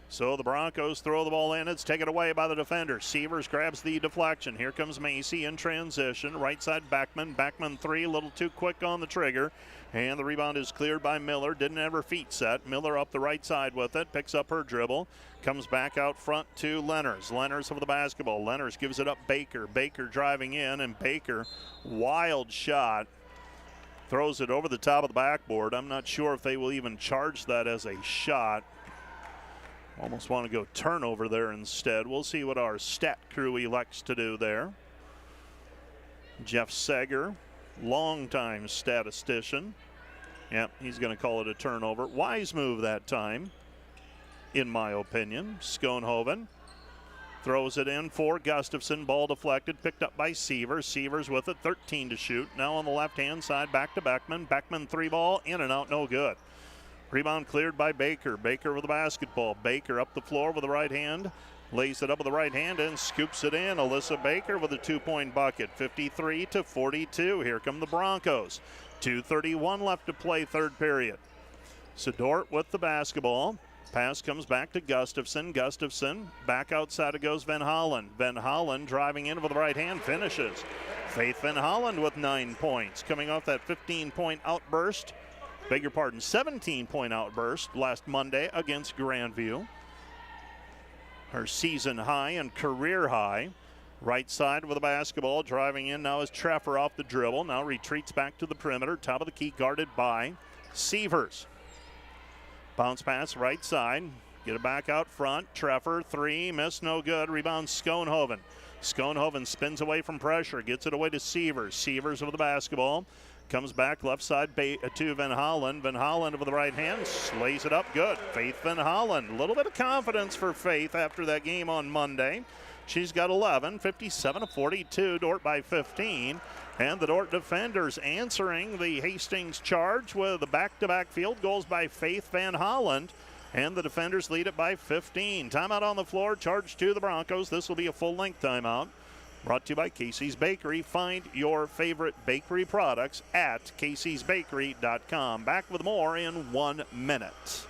So the Broncos throw the ball in. It's taken away by the defender. Sievers grabs the deflection. Here comes Macy in transition. Right side Beckman. Beckman 3, a little too quick on the trigger. And the rebound is cleared by Miller. Didn't have her feet set. Miller up the right side with it. Picks up her dribble. Comes back out front to Lenners. Lenners with the basketball. Lenners gives it up Baker. Baker driving in, and Baker, wild shot. Throws it over the top of the backboard. I'm not sure if they will even charge that as a shot. Almost want to go turnover there instead. We'll see what our stat crew elects to do there. Jeff Seger, longtime statistician. Yep, he's going to call it a turnover. Wise move that time, in my opinion. Schoenhoven throws it in for Gustafson. Ball deflected, picked up by Sievers. Sievers with it, 13 to shoot. Now on the left-hand side, back to Beckman. Beckman 3-ball, in and out, no good. Rebound cleared by Baker. Baker with the basketball. Baker up the floor with the right hand. Lays it up with the right hand and scoops it in. Alyssa Baker with a 2-point bucket, 53-42. Here come the Broncos. 2:31 left to play, third period. So Dordt with the basketball. Pass comes back to Gustafson. Gustafson back outside it goes Van Hollen. Van Hollen driving in with the right hand, finishes. Faith Van Hollen with 9 points. Coming off that 15-point outburst. 17-point outburst last Monday against Grandview. Her season high and career high. Right side with the basketball. Driving in now is Treffer off the dribble. Now retreats back to the perimeter. Top of the key guarded by Sievers. Bounce pass right side. Get it back out front. Treffer, 3, miss, no good. Rebound Schoenhoven. Schoenhoven spins away from pressure. Gets it away to Sievers. Sievers with the basketball. Comes back left side to Van Hollen. Van Hollen with the right hand. Slays it up good. Faith Van Hollen. A little bit of confidence for Faith after that game on Monday. She's got 11, 57-42. Dordt by 15. And the Dordt defenders answering the Hastings charge with the back-to-back field goals by Faith Van Hollen. And the defenders lead it by 15. Timeout on the floor, charge to the Broncos. This will be a full-length timeout. Brought to you by Casey's Bakery. Find your favorite bakery products at caseysbakery.com. Back with more in 1 minute.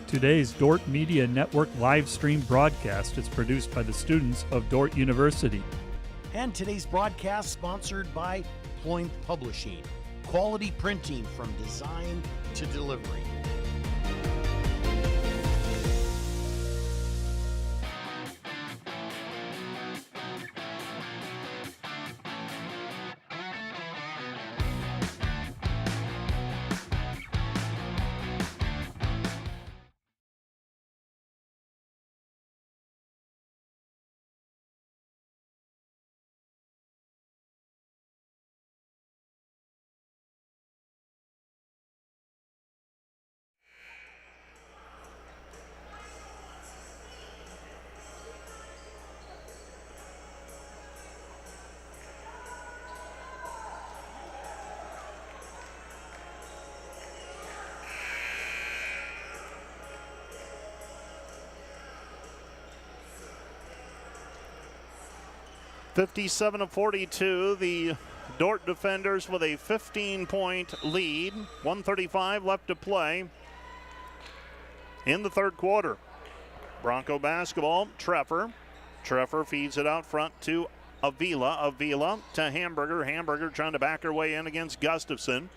Today's Dordt Media Network live stream broadcast is produced by the students of Dordt University. And today's broadcast sponsored by Ployne Publishing. Quality printing from design to delivery. (57-42), the Dordt defenders with a 15-point lead. 1:35 left to play in the third quarter. Bronco basketball, Treffer. Treffer feeds it out front to Avila. Avila to Hamburger. Hamburger trying to back her way in against Gustafson.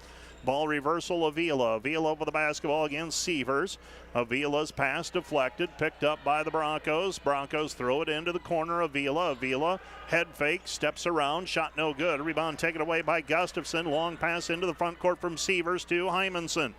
Ball reversal, Avila. Avila with the basketball against Sievers. Avila's pass deflected, picked up by the Broncos. Broncos throw it into the corner. Avila. Avila head fake, steps around, shot no good. Rebound taken away by Gustafson. Long pass into the front court from Sievers to Hymanson.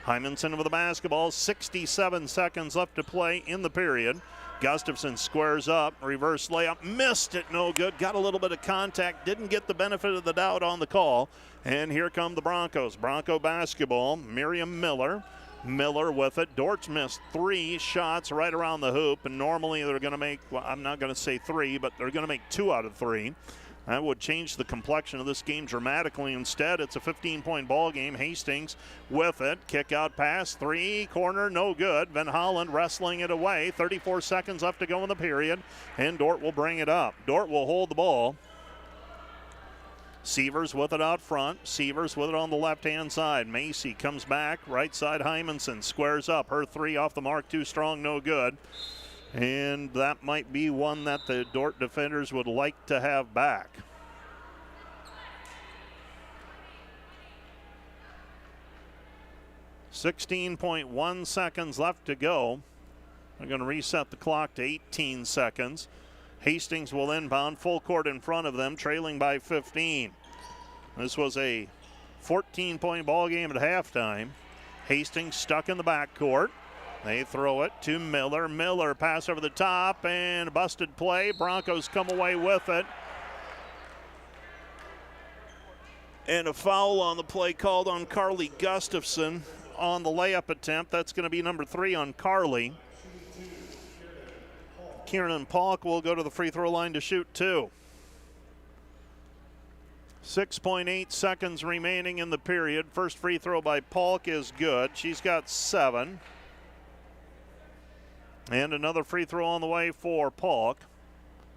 Hymanson with the basketball. 67 seconds left to play in the period. Gustafson squares up, reverse layup, missed it, no good. Got a little bit of contact, didn't get the benefit of the doubt on the call. And here come the Broncos. Bronco basketball, Miriam Miller. Miller with it. Dort's missed 3 shots right around the hoop, and normally they're going to make, well, I'm not going to say 3, but they're going to make 2 out of 3. That would change the complexion of this game dramatically. Instead, it's a 15-point ball game. Hastings with it. Kick out pass. 3, corner, no good. Van Hollen wrestling it away. 34 seconds left to go in the period, and Dordt will bring it up. Dordt will hold the ball. Sievers with it out front. Sievers with it on the left-hand side. Macy comes back. Right side, Hymanson squares up. Her 3 off the mark, too strong, no good. And that might be one that the Dordt defenders would like to have back. .1 seconds left to go. They're going to reset the clock to 18 seconds. Hastings will inbound, full court in front of them, trailing by 15. This was a 14-point ball game at halftime. Hastings stuck in the backcourt. They throw it to Miller. Miller pass over the top and a busted play. Broncos come away with it. And a foul on the play called on Carly Gustafson on the layup attempt. That's going to be number 3 on Carly. Kieran Polk will go to the free throw line to shoot 2. 6.8 seconds remaining in the period. First free throw by Polk is good. She's got 7. And another free throw on the way for Polk.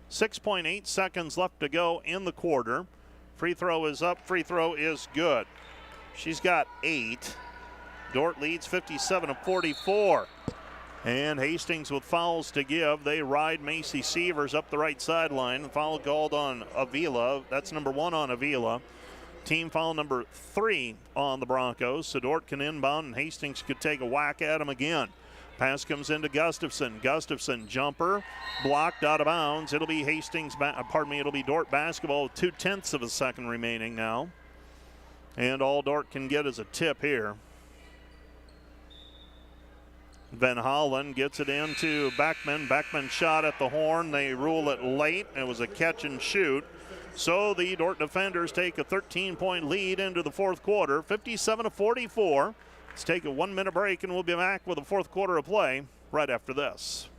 6.8 seconds left to go in the quarter. Free throw is up, free throw is good. She's got 8. Dordt leads 57-44. And Hastings with fouls to give. They ride Macy Sievers up the right sideline. Foul called on Avila. That's number 1 on Avila. Team foul number 3 on the Broncos. So Dordt can inbound and Hastings could take a whack at him again. Pass comes into Gustafson. Gustafson jumper blocked out of bounds. It'll be it'll be Dordt basketball with 0.2 of a second remaining now. And all Dordt can get is a tip here. Van Hollen gets it into Beckman. Beckman shot at the horn. They rule it late. It was a catch and shoot. So the Dordt defenders take a 13-point lead into the fourth quarter, 57-44. Let's take a 1-minute break and we'll be back with the fourth quarter of play right after this.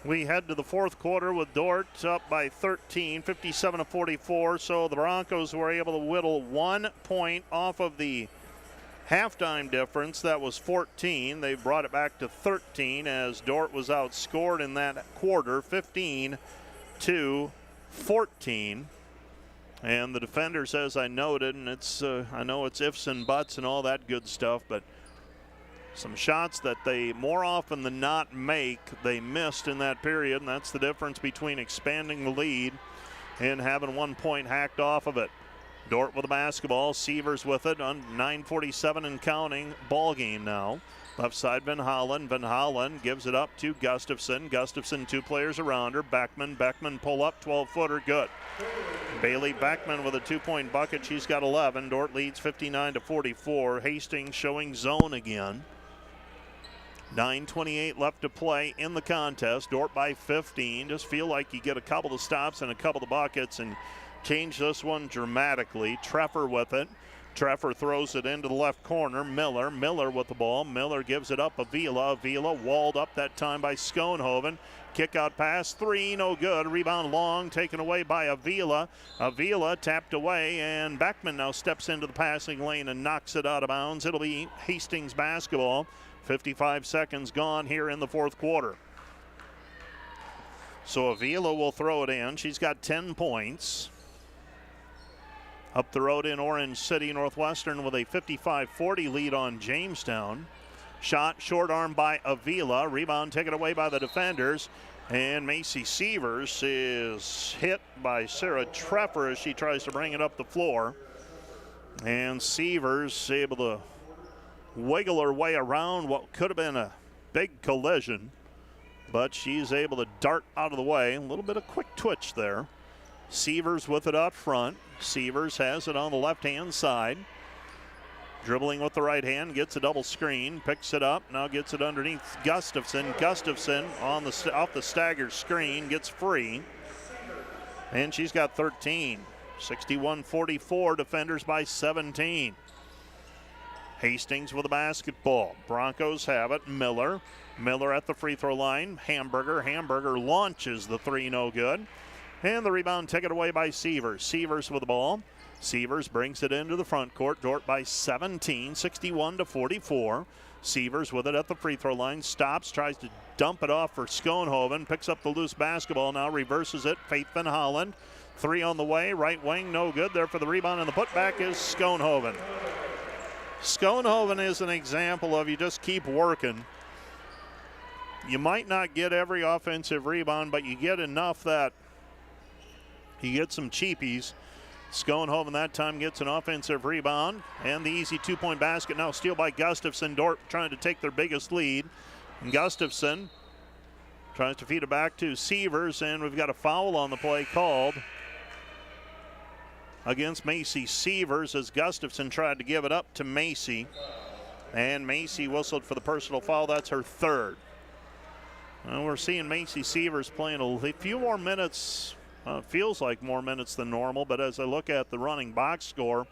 We head to the fourth quarter with Dordt up by 13, 57-44. So the Broncos were able to whittle 1 point off of the halftime difference. That was 14. They brought it back to 13 as Dordt was outscored in that quarter, 15-14. And the defenders, as I noted, and I know it's ifs and buts and all that good stuff, but some shots that they more often than not make, they missed in that period, and that's the difference between expanding the lead and having 1 point hacked off of it. Dordt with the basketball, Sievers with it on 9:47 and counting ball game now. Left side Van Hollen. Van Hollen gives it up to Gustafson. Gustafson 2 players around her. Beckman pull up, 12-footer, good. Bailey Beckman with a 2-point bucket. She's got 11. Dordt leads 59-44. Hastings showing zone again. 9:28 left to play in the contest. Dordt by 15. Just feel like you get a couple of stops and a couple of buckets and change this one dramatically. Treffer with it. Treffer throws it into the left corner. Miller with the ball. Miller gives it up. Avila walled up that time by Schoenhoven. Kick out pass, 3, no good. Rebound long, taken away by Avila. Avila tapped away, and Beckman now steps into the passing lane and knocks it out of bounds. It'll be Hastings basketball. 55 seconds gone here in the fourth quarter. So Avila will throw it in. She's got 10 points. Up the road in Orange City, Northwestern with a 55-40 lead on Jamestown. Shot short arm by Avila. Rebound taken away by the defenders. And Macy Sievers is hit by Sarah Treffer as she tries to bring it up the floor. And Sievers able to wiggle her way around what could have been a big collision, but she's able to dart out of the way. A little bit of quick twitch there. Sievers with it up front. Sievers has it on the left-hand side. Dribbling with the right hand, gets a double screen, picks it up, now gets it underneath Gustafson. Gustafson off the stagger screen, gets free. And she's got 13. 61-44, defenders by 17. Hastings with the basketball. Broncos have it. Miller at the free throw line. Hamburger launches the 3, no good. And the rebound taken away by Sievers. Sievers with the ball. Sievers brings it into the front court. Dordt by 17, 61-44. Sievers with it at the free throw line. Stops, tries to dump it off for Schoenhoven. Picks up the loose basketball, now reverses it. Faith Van Hollen Three on the way, right wing, no good there for the rebound, and the putback is Schoenhoven. Schoenhoven is an example of you just keep working. You might not get every offensive rebound, but you get enough that you get some cheapies. Schoenhoven that time gets an offensive rebound, and the easy two-point basket now steal by Gustafson. Dordt trying to take their biggest lead. And Gustafson tries to feed it back to Sievers, and we've got a foul on the play called against Macy Sievers as Gustafson tried to give it up to Macy. And Macy whistled for the personal foul. That's her third. Well, we're seeing Macy Sievers playing a few more minutes. Feels like more minutes than normal, but as I look at the running box score,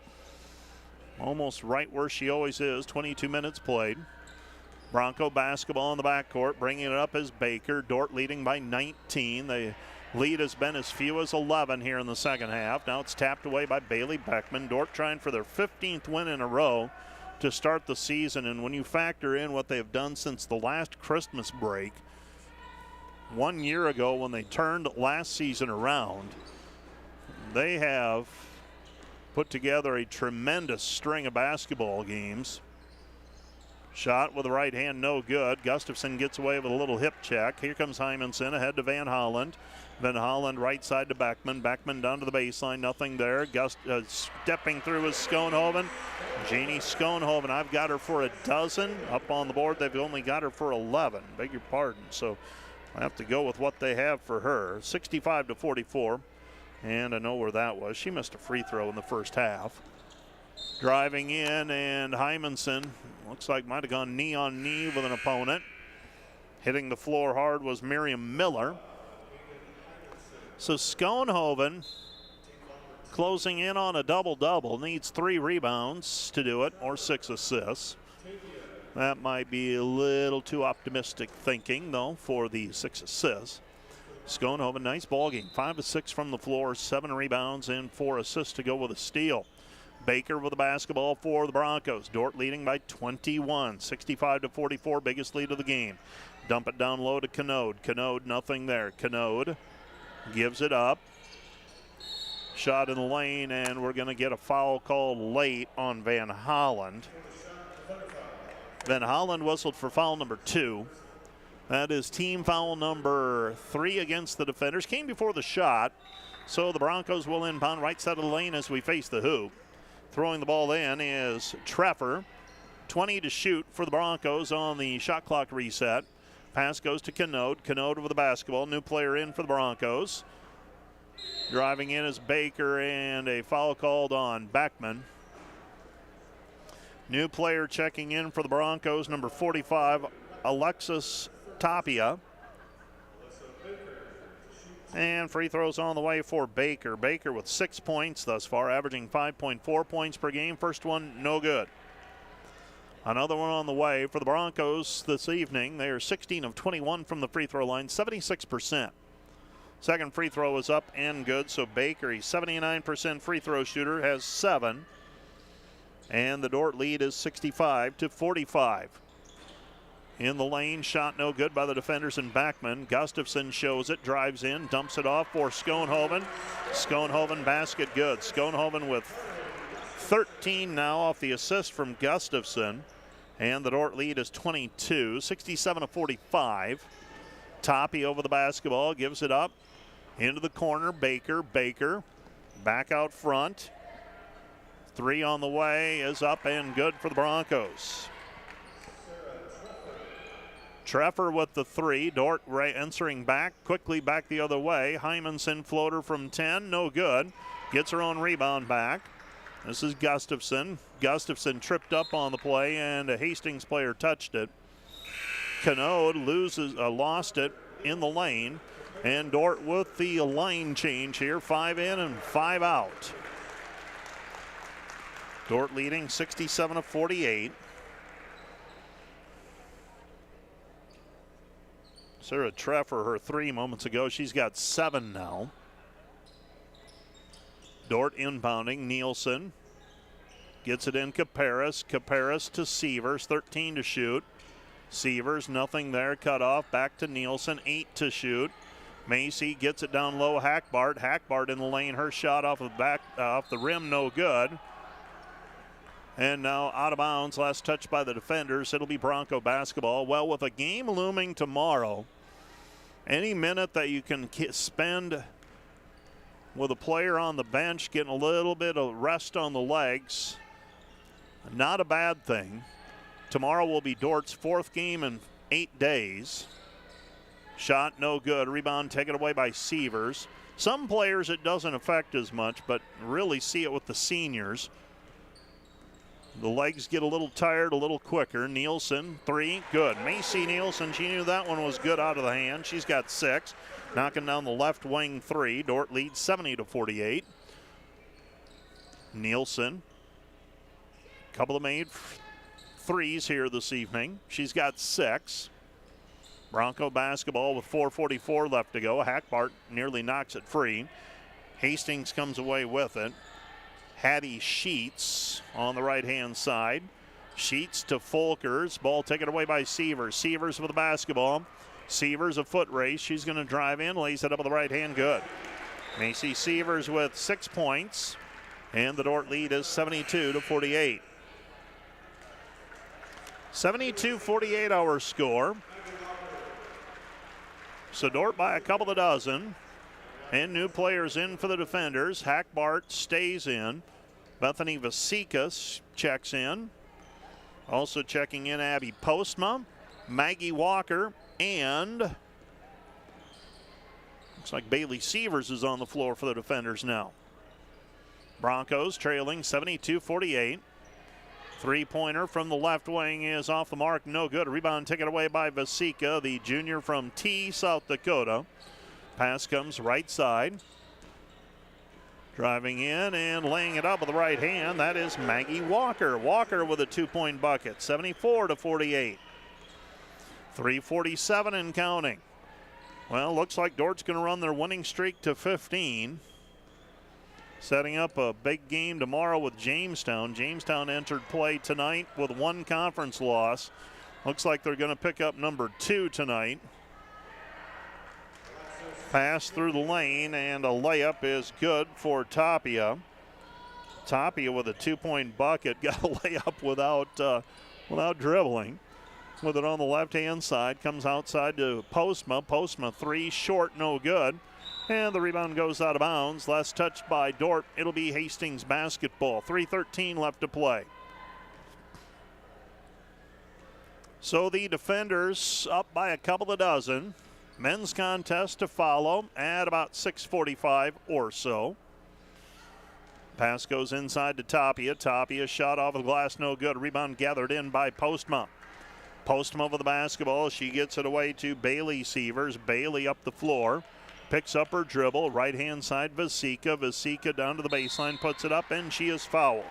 almost right where she always is, 22 minutes played. Bronco basketball in the backcourt, bringing it up as Baker. Dordt leading by 19. The lead has been as few as 11 here in the second half. Now it's tapped away by Bailey Beckman. Dordt trying for their 15th win in a row to start the season, and when you factor in what they've done since the last Christmas break, 1 year ago when they turned last season around, they have put together a tremendous string of basketball games. Shot with the right hand, no good. Gustafson gets away with a little hip check. Here comes Hymanson ahead to Van Holland. Van Holland right side to Beckman. Beckman down to the baseline, nothing there. Stepping through is Schoenhoven. Janie Schoenhoven, I've got her for a dozen. Up on the board, they've only got her for 11. Beg your pardon. So I have to go with what they have for her. 65-44. And I know where that was. She missed a free throw in the first half. Driving in, and Hymanson looks like might have gone knee on knee with an opponent. Hitting the floor hard was Miriam Miller. So Schoenhoven closing in on a double-double. Needs 3 rebounds to do it, or 6 assists. That might be a little too optimistic thinking, though, for the 6 assists. Schoenhoven, nice ball game. 5 of 6 from the floor, 7 rebounds, and 4 assists to go with a steal. Baker with the basketball for the Broncos. Dordt leading by 21, 65-44, biggest lead of the game. Dump it down low to Canode. Canode, nothing there. Canode gives it up. Shot in the lane, and we're going to get a foul called late on Van Holland. Van Holland whistled for foul number 2. That is team foul number 3 against the defenders. Came before the shot, so the Broncos will inbound right side of the lane as we face the hoop. Throwing the ball in is Treffer. 20 to shoot for the Broncos on the shot clock reset. Pass goes to Canode. Canode with the basketball. New player in for the Broncos. Driving in is Baker, and a foul called on Beckman. New player checking in for the Broncos, number 45, Alexis Tapia. And free throws on the way for Baker. Baker with 6 points thus far, averaging 5.4 points per game. First one, no good. Another one on the way for the Broncos this evening. They are 16 of 21 from the free throw line, 76%. Second free throw is up and good, so Baker, a 79% free throw shooter, has 7. And the Dordt lead is 65-45. In the lane, shot no good by the defenders and Backman. Gustafson shows it, drives in, dumps it off for Schoenhoven. Schoenhoven basket good. Schoenhoven with 13 now off the assist from Gustafson. And the Dordt lead is 22, 67-45. Toppy over the basketball, gives it up. Into the corner, Baker, back out front. 3 on the way is up and good for the Broncos. Treffer with the 3. Dordt answering back, quickly back the other way. Hymanson floater from 10, no good. Gets her own rebound back. This is Gustafson. Gustafson tripped up on the play, and a Hastings player touched it. Canode lost it in the lane. And Dordt with the line change here, 5 in and 5 out. Dordt leading 67-48. Sarah Treffer, her 3 moments ago. She's got 7 now. Dordt inbounding. Nielsen gets it in Caparis. Caparis to Sievers, 13 to shoot. Sievers, nothing there, cut off. Back to Nielsen, 8 to shoot. Macy gets it down low. Hackbart. Hackbart in the lane. Her shot off the rim, no good. And now out of bounds. Last touch by the defenders. It'll be Bronco basketball. Well, with a game looming tomorrow, any minute that you can spend with a player on the bench getting a little bit of rest on the legs, not a bad thing. Tomorrow will be Dordt's fourth game in 8 days. Shot no good. Rebound taken away by Sievers. Some players it doesn't affect as much, but really see it with the seniors. The legs get a little tired a little quicker. Nielsen, 3, good. Macy Nielsen, she knew that one was good out of the hand. She's got 6. Knocking down the left wing 3. Dordt leads 70-48. Nielsen, couple of made threes here this evening. She's got 6. Bronco basketball with 4:44 left to go. Hackbart nearly knocks it free. Hastings comes away with it. Hattie Sheets on the right-hand side. Sheets to Folkers. Ball taken away by Sievers. Sievers with the basketball. Sievers a foot race. She's going to drive in, lays it up with the right hand. Good. Macy Sievers with 6 points. And the Dordt lead is 72-48. 72-48 our score. So Dordt by a couple of dozen. And new players in for the defenders. Hackbart stays in. Bethany Vasika checks in. Also checking in Abby Postma, Maggie Walker, and looks like Bailey Sievers is on the floor for the defenders now. Broncos trailing 72-48. Three-pointer from the left wing is off the mark, no good. Rebound taken away by Vasika, the junior from T, South Dakota. Pass comes right side. Driving in and laying it up with the right hand, that is Maggie Walker. Walker with a 2-point bucket, 74-48. 3:47 and counting. Well, looks like Dordt's going to run their winning streak to 15. Setting up a big game tomorrow with Jamestown. Jamestown entered play tonight with 1 conference loss. Looks like they're going to pick up number 2 tonight. Pass through the lane, and a layup is good for Tapia. Tapia with a 2-point bucket, got a layup without dribbling. With it on the left-hand side, comes outside to Postma. Postma 3, short, no good. And the rebound goes out of bounds. Last touch by Dordt. It'll be Hastings basketball. 3:13 left to play. So the defenders up by a couple of dozen. Men's contest to follow at about 6:45 or so. Pass goes inside to Tapia. Tapia shot off the glass, no good. Rebound gathered in by Postma. Postma with the basketball. She gets it away to Bailey Sievers. Bailey up the floor. Picks up her dribble. Right-hand side, Vasika. Vasika down to the baseline, puts it up, and she is fouled.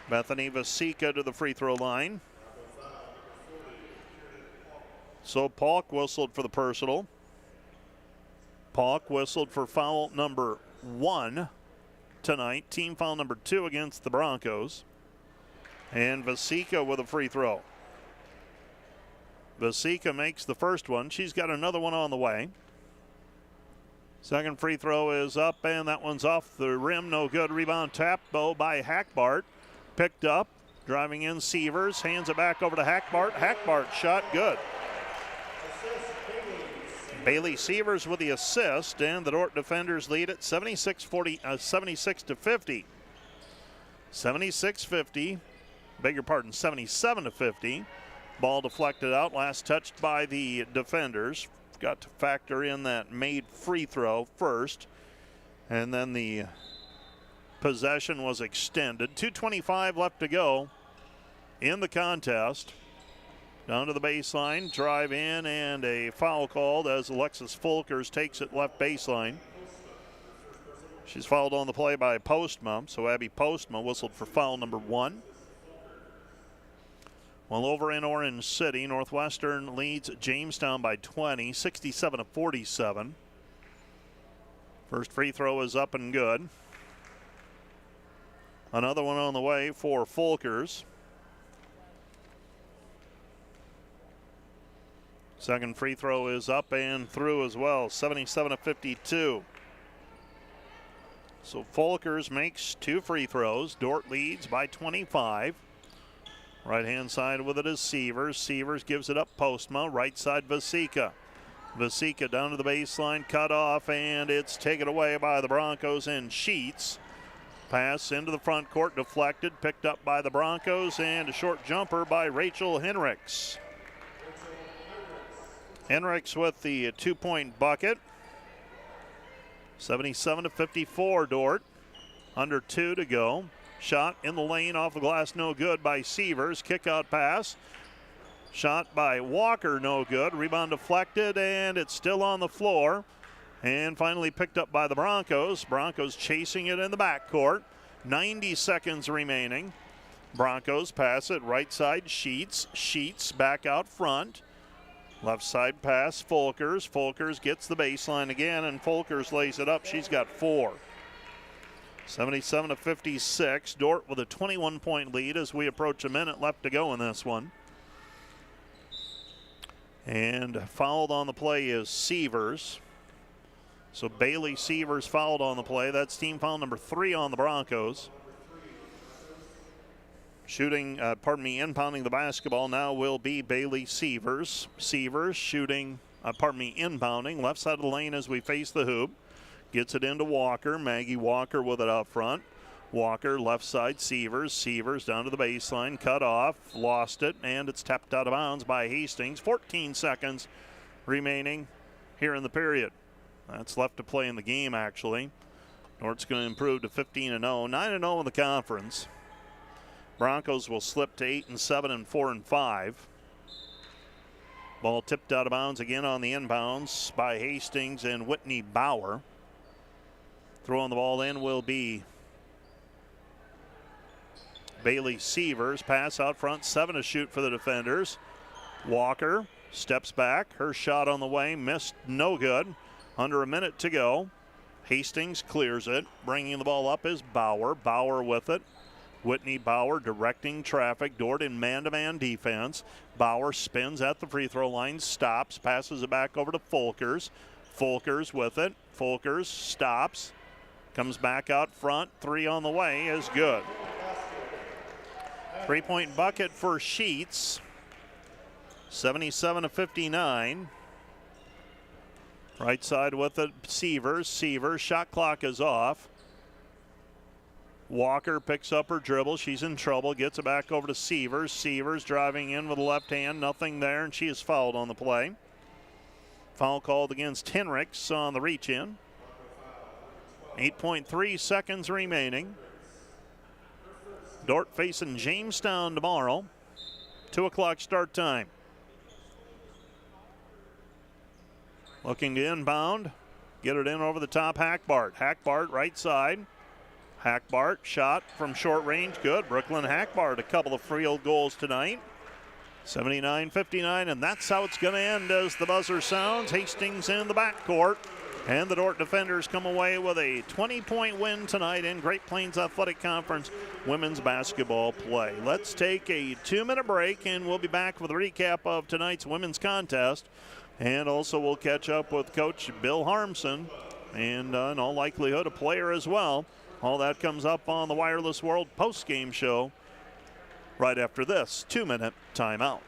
Bethany Vasika to the free throw line. So Paulk whistled for the personal. Paulk whistled for foul number 1 tonight. Team foul number 2 against the Broncos. And Vasika with a free throw. Vasika makes the first one. She's got another one on the way. Second free throw is up, and that one's off the rim. No good. Rebound tapped though by Hackbart. Picked up. Driving in Sievers. Hands it back over to Hackbart. Hackbart shot good. Bailey Sievers with the assist, and the Dordt defenders lead it 76-50. 76-50. Beg your pardon, 77-50. Ball deflected out. Last touched by the defenders. Got to factor in that made free throw first, and then the possession was extended. 2:25 left to go in the contest. Down to the baseline, drive in, and a foul called as Alexis Folkers takes it left baseline. She's fouled on the play by Postma, so Abby Postma whistled for foul number 1. Well, over in Orange City, Northwestern leads Jamestown by 20, 67-47. First free throw is up and good. Another one on the way for Folkers. Second free throw is up and through as well, 77-52. So Folkers makes 2 free throws. Dordt leads by 25. Right-hand side with it is Sievers. Sievers gives it up Postma. Right side Vasika. Vasika down to the baseline, cut off, and it's taken away by the Broncos and Sheets. Pass into the front court, deflected, picked up by the Broncos, and a short jumper by Rachel Henricks. Henricks with the 2-point bucket. 77-54 Dordt. Under 2 to go. Shot in the lane off the glass, no good by Sievers. Kick out pass. Shot by Walker, no good. Rebound deflected, and it's still on the floor. And finally picked up by the Broncos. Broncos chasing it in the backcourt. 90 seconds remaining. Broncos pass it right side, Sheets. Sheets back out front. Left side pass, Folkers. Folkers gets the baseline again, and Folkers lays it up. She's got 4. 77-56. Dordt with a 21-point lead as we approach a minute left to go in this one. And fouled on the play is Sievers. So Bailey Sievers fouled on the play. That's team foul number 3 on the Broncos. Inbounding the basketball now will be Bailey Sievers. Sievers inbounding left side of the lane as we face the hoop. Gets it into Walker. Maggie Walker with it up front. Walker left side, Sievers. Sievers down to the baseline, cut off, lost it, and it's tapped out of bounds by Hastings. 14 seconds remaining here in the period. That's left to play in the game, actually. Dordt's going to improve to 15-0, 9-0 in the conference. Broncos will slip to 8-7 and 4-5. Ball tipped out of bounds again on the inbounds by Hastings and Whitney Bauer. Throwing the ball in will be Bailey Sievers. Pass out front, 7 to shoot for the defenders. Walker steps back. Her shot on the way, missed, no good. Under a minute to go. Hastings clears it. Bringing the ball up is Bauer. Bauer with it. Whitney Bauer directing traffic. Dordt in man-to-man defense. Bauer spins at the free throw line, stops, passes it back over to Folkers. Folkers with it. Folkers stops, comes back out front. 3 on the way is good. 3-point bucket for Sheets. 77-59. Right side with it, Sievers. Sievers, shot clock is off. Walker picks up her dribble. She's in trouble. Gets it back over to Sievers. Sievers driving in with the left hand. Nothing there, and she is fouled on the play. Foul called against Henricks on the reach in. 8.3 seconds remaining. Dordt facing Jamestown tomorrow. 2 o'clock start time. Looking to inbound. Get it in over the top, Hackbart. Hackbart right side. Hackbart shot from short range, good. Brooklyn Hackbart, a couple of field goals tonight. 79-59, and that's how it's going to end as the buzzer sounds. Hastings in the backcourt, and the Dordt defenders come away with a 20-point win tonight in Great Plains Athletic Conference women's basketball play. Let's take a 2-minute break, and we'll be back with a recap of tonight's women's contest. And also we'll catch up with Coach Bill Harmson, and in all likelihood a player as well. All that comes up on the Wireless World post-game show right after this 2-minute timeout.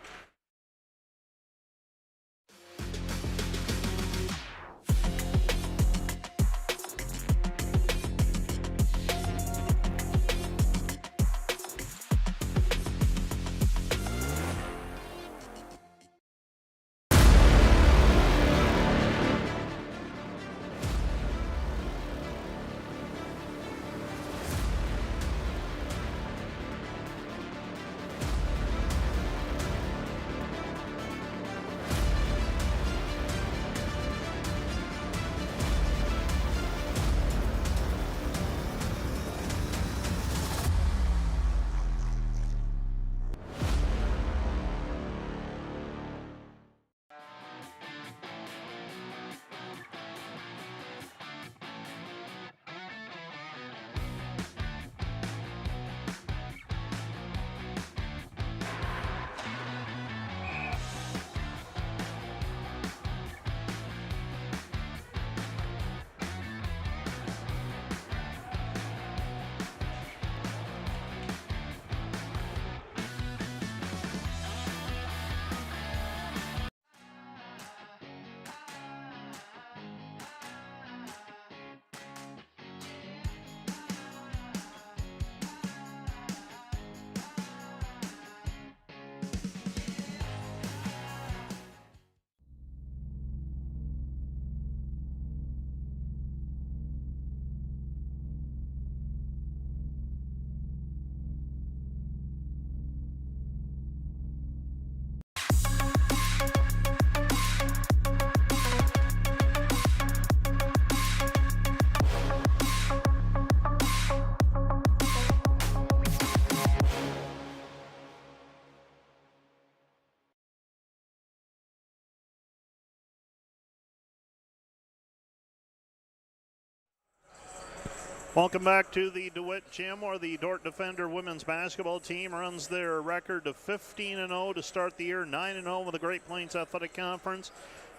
Welcome back to the DeWitt Gym, where the Dordt Defender women's basketball team runs their record to 15-0 to start the year, 9-0 with the Great Plains Athletic Conference.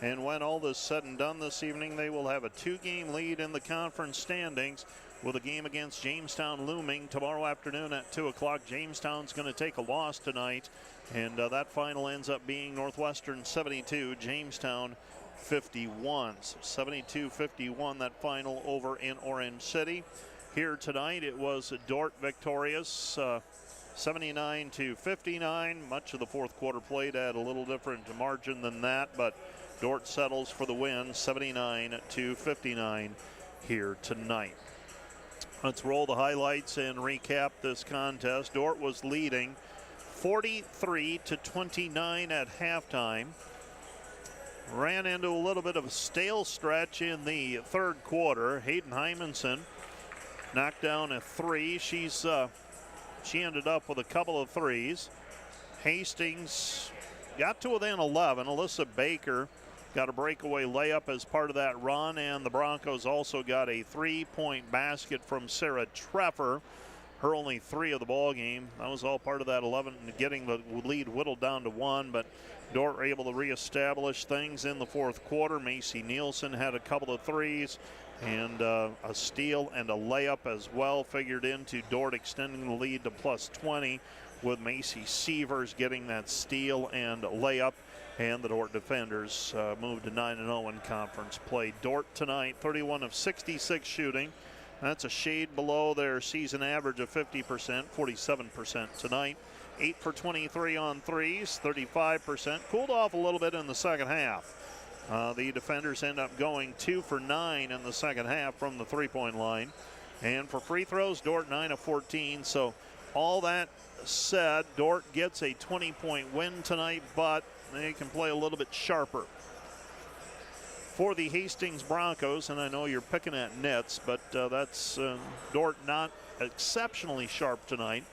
And when all is said and done this evening, they will have a 2-game lead in the conference standings, with a game against Jamestown looming tomorrow afternoon at 2 o'clock. Jamestown's going to take a loss tonight, and that final ends up being Northwestern 72, Jamestown 51. So 72-51, that final over in Orange City. Here tonight, it was Dordt victorious, 79-59. Much of the fourth quarter played at a little different margin than that, but Dordt settles for the win, 79-59 here tonight. Let's roll the highlights and recap this contest. Dordt was leading 43-29 at halftime. Ran into a little bit of a stale stretch in the third quarter. Hayden Hymanson knocked down a three. She ended up with a couple of threes. Hastings got to within 11. Alyssa Baker got a breakaway layup as part of that run, and the Broncos also got a three-point basket from Sarah Treffer. Her only three of the ball game. That was all part of that 11, getting the lead whittled down to one, but Dordt were able to reestablish things in the fourth quarter. Macy Nielsen had a couple of threes, and a steal and a layup as well figured into Dordt extending the lead to plus 20, with Macy Sievers getting that steal and layup, and the Dordt defenders moved to 9-0 in conference play. Dordt tonight, 31 of 66 shooting. That's a shade below their season average of 50%, 47% tonight. 8 for 23 on threes, 35%. Cooled off a little bit in the second half. The defenders end up going 2 for 9 in the second half from the three-point line. And for free throws, Dordt 9 of 14. So all that said, Dordt gets a 20-point win tonight, but they can play a little bit sharper. For the Hastings Broncos, and I know you're picking at nets, but that's Dordt not exceptionally sharp tonight.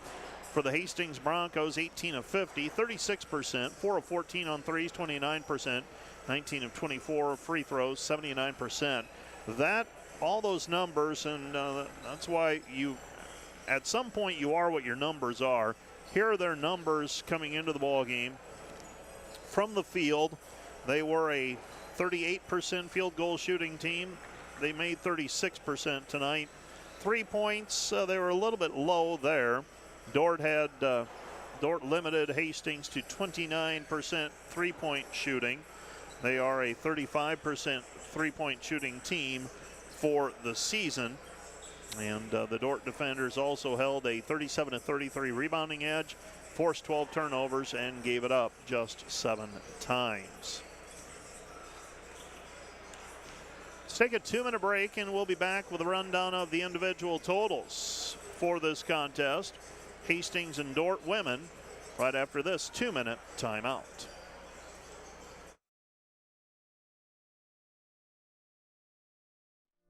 For the Hastings Broncos, 18 of 50, 36%, 4 of 14 on threes, 29%, 19 of 24 free throws, 79%. That, all those numbers, and that's why you, at some point, you are what your numbers are. Here are their numbers coming into the ball game. From the field, they were a 38% field goal shooting team. They made 36% tonight. 3 points, they were a little bit low there. Dordt limited Hastings to 29% three-point shooting. They are a 35% three-point shooting team for the season. And the Dordt defenders also held a 37-33 rebounding edge, forced 12 turnovers, and gave it up just 7 times. Let's take a 2-minute break, and we'll be back with a rundown of the individual totals for this contest. Hastings and Dordt women right after this 2-minute timeout.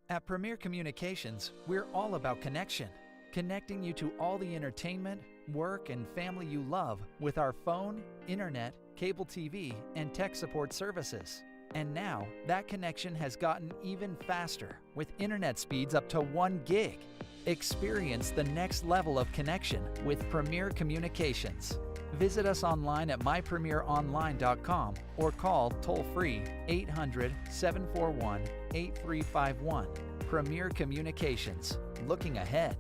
At Premier Communications, we're all about connection. Connecting you to all the entertainment, work, and family you love with our phone, internet, cable TV, and tech support services. And now, that connection has gotten even faster with internet speeds up to 1 gig. Experience the next level of connection with Premier Communications. Visit us online at mypremieronline.com or call toll-free 800-741-8351. Premier Communications, looking ahead.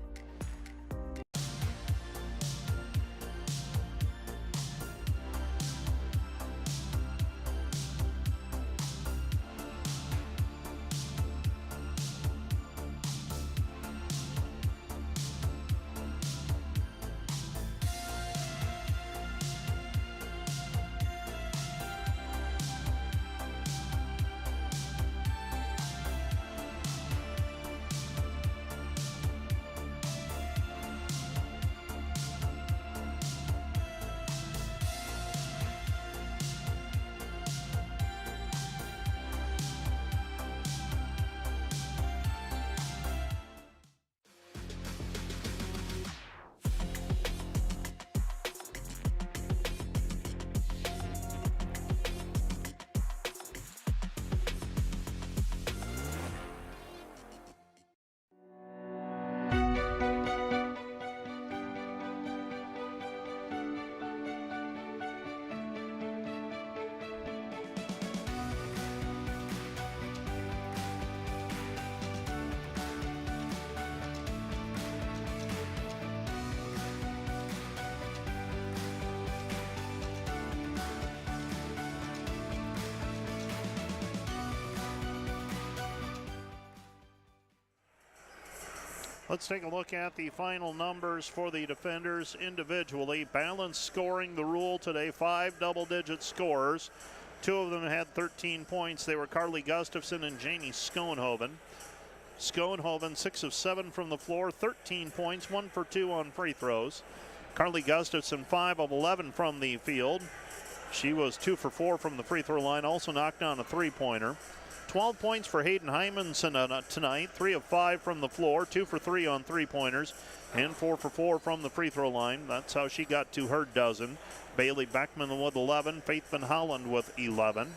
Let's take a look at the final numbers for the defenders individually. Balanced scoring the rule today, 5 double-digit scorers. 2 of them had 13 points. They were Carly Gustafson and Janie Schoenhoven. Schoenhoven, 6 of 7 from the floor, 13 points, 1 for 2 on free throws. Carly Gustafson, 5 of 11 from the field. She was 2 for 4 from the free throw line, also knocked down a three-pointer. 12 points for Hayden Hymanson tonight, 3 of 5 from the floor, 2 for 3 on three-pointers, and 4 for 4 from the free throw line. That's how she got to her dozen. Bailey Beckman with 11, Faith Van Holland with 11.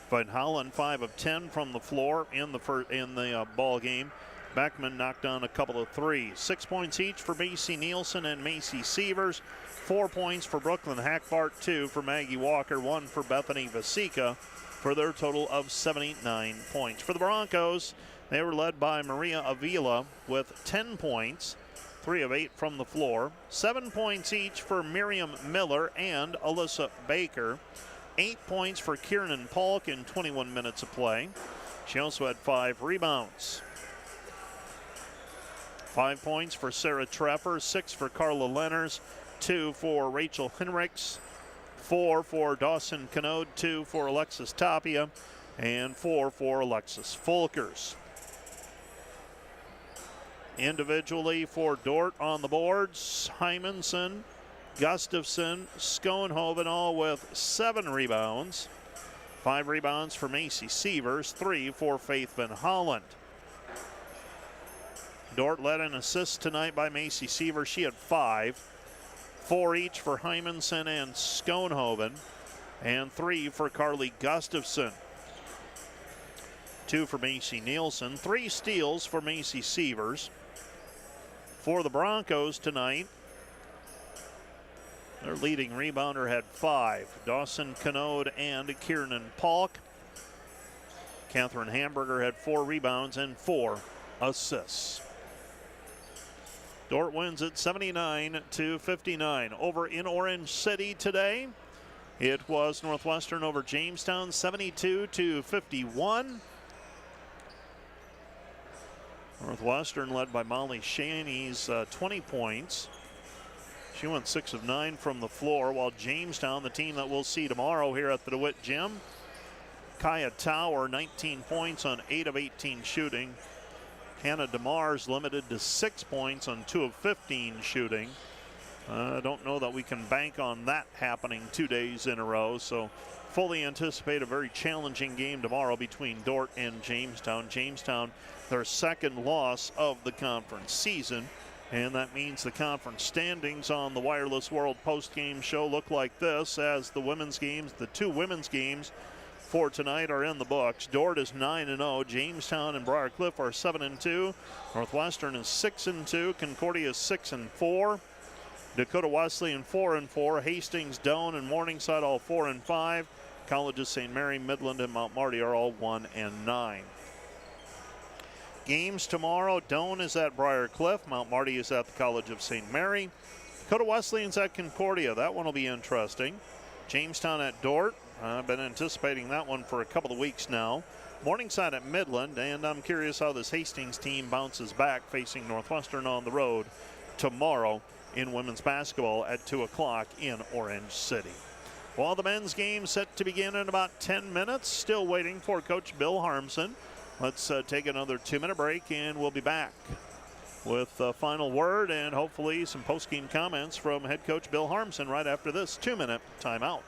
Van Holland 5 of 10 from the floor in the ball game. Beckman knocked down a couple of threes. 6 points each for Macy Nielsen and Macy Sievers. 4 points for Brooklyn Hackbart, 2 for Maggie Walker, 1 for Bethany Vasika, for their total of 79 points. For the Broncos, they were led by Maria Avila with 10 points, 3 of 8 from the floor. 7 points each for Miriam Miller and Alyssa Baker. 8 points for Kiernan Polk in 21 minutes of play. She also had 5 rebounds. 5 points for Sarah Treffer, 6 for Carla Lenners, 2 for Rachel Henricks, 4 for Dawson Canode, 2 for Alexis Tapia, and 4 for Alexis Folkers. Individually for Dordt on the boards, Hymanson, Gustafson, Schoenhoven, all with 7 rebounds. 5 rebounds for Macy Sievers, 3 for Faith Van Holland. Dordt led in assists tonight by Macy Sievers. She had 5. 4 each for Hymanson and Schoenhoven, and 3 for Carly Gustafson. 2 for Macy Nielsen. 3 steals for Macy Sievers. For the Broncos tonight, their leading rebounder had 5. Dawson Canode and Kiernan Polk. Catherine Hamburger had 4 rebounds and 4 assists. Dordt wins it 79-59. Over in Orange City today, it was Northwestern over Jamestown, 72-51. Northwestern led by Molly Shaney's 20 points. She went 6 of 9 from the floor, while Jamestown, the team that we'll see tomorrow here at the DeWitt Gym, Kaya Tower, 19 points on 8 of 18 shooting. Hannah DeMars limited to 6 points on 2 of 15 shooting. I don't know that we can bank on that happening 2 days in a row, so fully anticipate a very challenging game tomorrow between Dordt and Jamestown. Jamestown, their second loss of the conference season, and that means the conference standings on the Wireless World post-game show look like this, as the women's games, the 2 women's games for tonight are in the books. Dordt is 9-0. Jamestown and Briarcliff are 7-2. Northwestern is 6-2. Concordia is 6-4. Dakota Wesleyan 4-4. Hastings, Doane, and Morningside all 4-5. Colleges St. Mary, Midland, and Mount Marty are all 1-9. Games tomorrow: Doane is at Briarcliff. Mount Marty is at the College of St. Mary. Dakota Wesleyan's at Concordia. That one will be interesting. Jamestown at Dordt. I've been anticipating that one for a couple of weeks now. Morningside at Midland, and I'm curious how this Hastings team bounces back facing Northwestern on the road tomorrow in women's basketball at 2 o'clock in Orange City. While the men's game set to begin in about 10 minutes, still waiting for Coach Bill Harmson. Let's take another 2-minute break, and we'll be back with the final word and hopefully some post-game comments from head coach Bill Harmson right after this 2-minute timeout.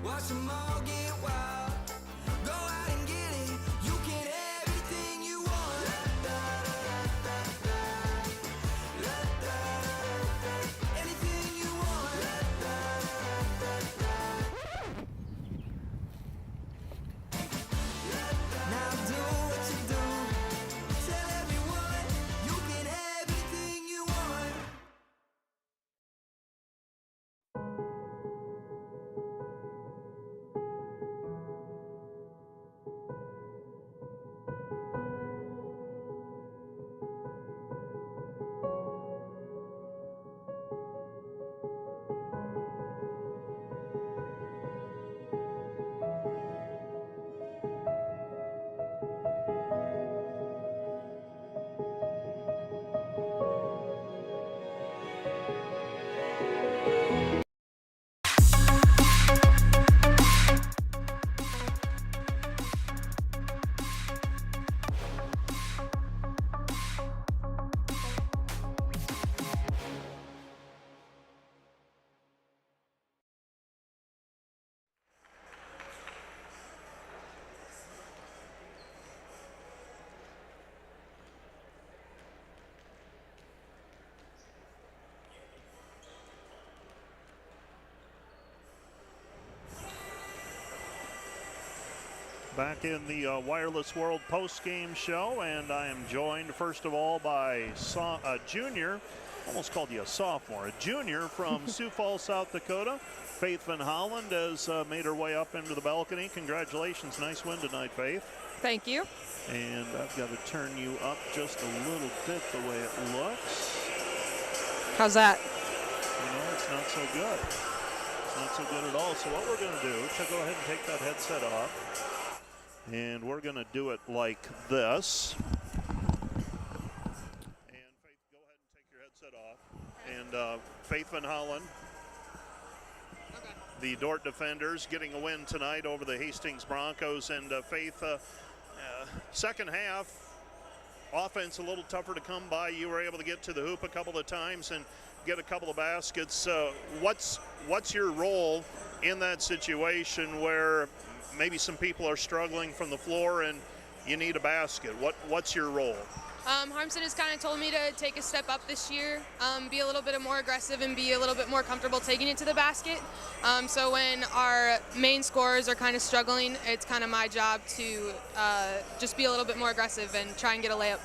Watch them all get wild. Go out and get it. You can have everything you want. Anything you want. Back in the Wireless World post-game show, and I am joined first of all by a junior, almost called you a sophomore, a junior from Sioux Falls, South Dakota. Faith Van Holland has made her way up into the balcony. Congratulations, nice win tonight, Faith. Thank you. And I've got to turn you up just a little bit the way it looks. How's that? It's not so good. It's not so good at all. So what we're going to do, go ahead and take that headset off. And we're going to do it like this. And Faith, go ahead and take your headset off. And Faith Van Holland, the Dordt defenders, getting a win tonight over the Hastings Broncos. And Faith, second half, offense a little tougher to come by. You were able to get to the hoop a couple of times and get a couple of baskets. What's your role in that situation where maybe some people are struggling from the floor and you need a basket? What's your role? Harmson has kind of told me to take a step up this year, be a little bit more aggressive and be a little bit more comfortable taking it to the basket. So when our main scorers are kind of struggling, it's kind of my job to just be a little bit more aggressive and try and get a layup.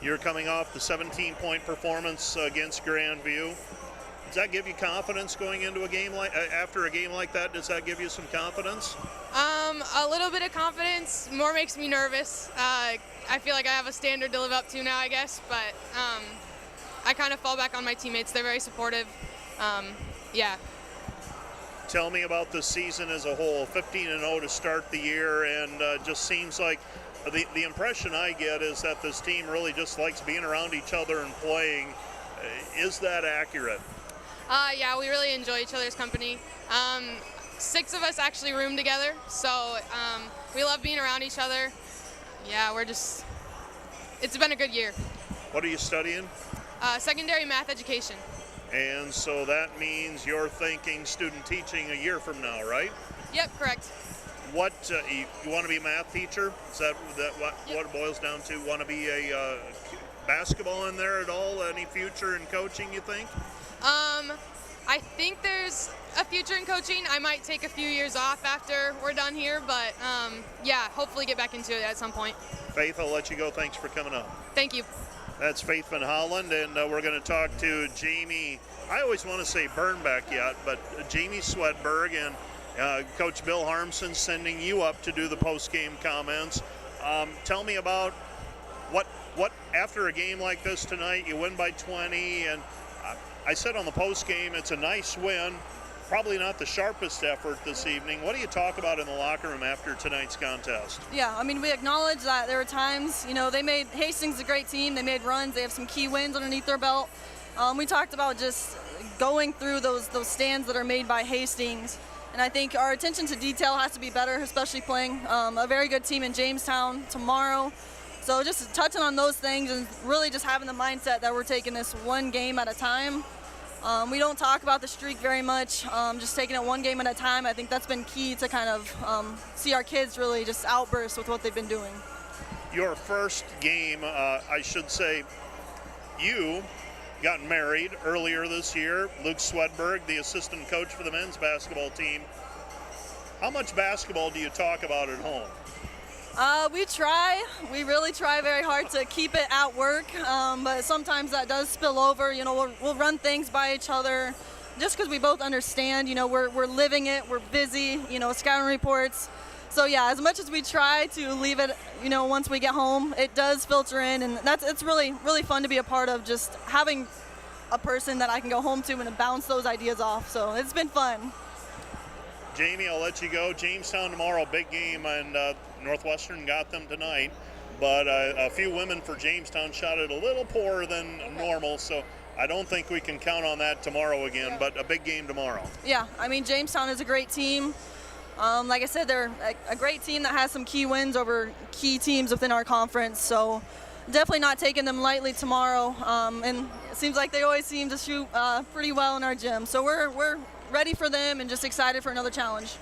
You're coming off the 17-point performance against Grandview. Does that give you confidence going into a game after a game like that? Does that give you some confidence? A little bit of confidence. More makes me nervous. I feel like I have a standard to live up to now, I guess, but I kind of fall back on my teammates. They're very supportive. Yeah. Tell me about the season as a whole. 15-0 to start the year, and just seems like the impression I get is that this team really just likes being around each other and playing. Is that accurate? Yeah, we really enjoy each other's company. 6 of us actually room together, so we love being around each other. Yeah, it's been a good year. What are you studying? Secondary math education. And so that means you're thinking student teaching a year from now, right? Yep, correct. What, you want to be a math teacher? Is that what it boils down to? Want to be a basketball in there at all? Any future in coaching, you think? I think there's a future in coaching. I might take a few years off after we're done here, but yeah, hopefully get back into it at some point. Faith, I'll let you go. Thanks for coming on. Thank you. That's Faith Van Holland, and we're going to talk to Jamie. I always want to say Bernbeck yet, but Jamie Swedberg and Coach Bill Harmson sending you up to do the post-game comments. Tell me about what after a game like this tonight, you win by 20, and I said on the post-game it's a nice win, probably not the sharpest effort this evening. What do you talk about in the locker room after tonight's contest? Yeah, I mean, we acknowledge that there were times, they made Hastings a great team. They made runs. They have some key wins underneath their belt. We talked about just going through those stands that are made by Hastings. And I think our attention to detail has to be better, especially playing a very good team in Jamestown tomorrow. So just touching on those things and really just having the mindset that we're taking this one game at a time. We don't talk about the streak very much, just taking it one game at a time. I think that's been key to kind of see our kids really just outburst with what they've been doing. Your first game, I should say, you got married earlier this year. Luke Swedberg, the assistant coach for the men's basketball team. How much basketball do you talk about at home? We really try very hard to keep it at work, but sometimes that does spill over. We'll run things by each other just because we both understand, we're living it, we're busy, scouting reports. So yeah, as much as we try to leave it, once we get home, it does filter in, and it's really, really fun to be a part of, just having a person that I can go home to and bounce those ideas off. So it's been fun. Jamie, I'll let you go. Jamestown tomorrow, big game, and Northwestern got them tonight, but a few women for Jamestown shot it a little poorer than normal, so I don't think we can count on that tomorrow again, but a big game tomorrow. Yeah, I mean, Jamestown is a great team. Like I said, they're a great team that has some key wins over key teams within our conference, so definitely not taking them lightly tomorrow, and it seems like they always seem to shoot pretty well in our gym, so we're ready for them and just excited for another challenge.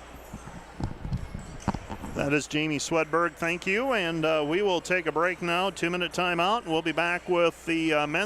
That is Jamie Swedberg. Thank you. And we will take a break now, 2-minute timeout. We'll be back with the men's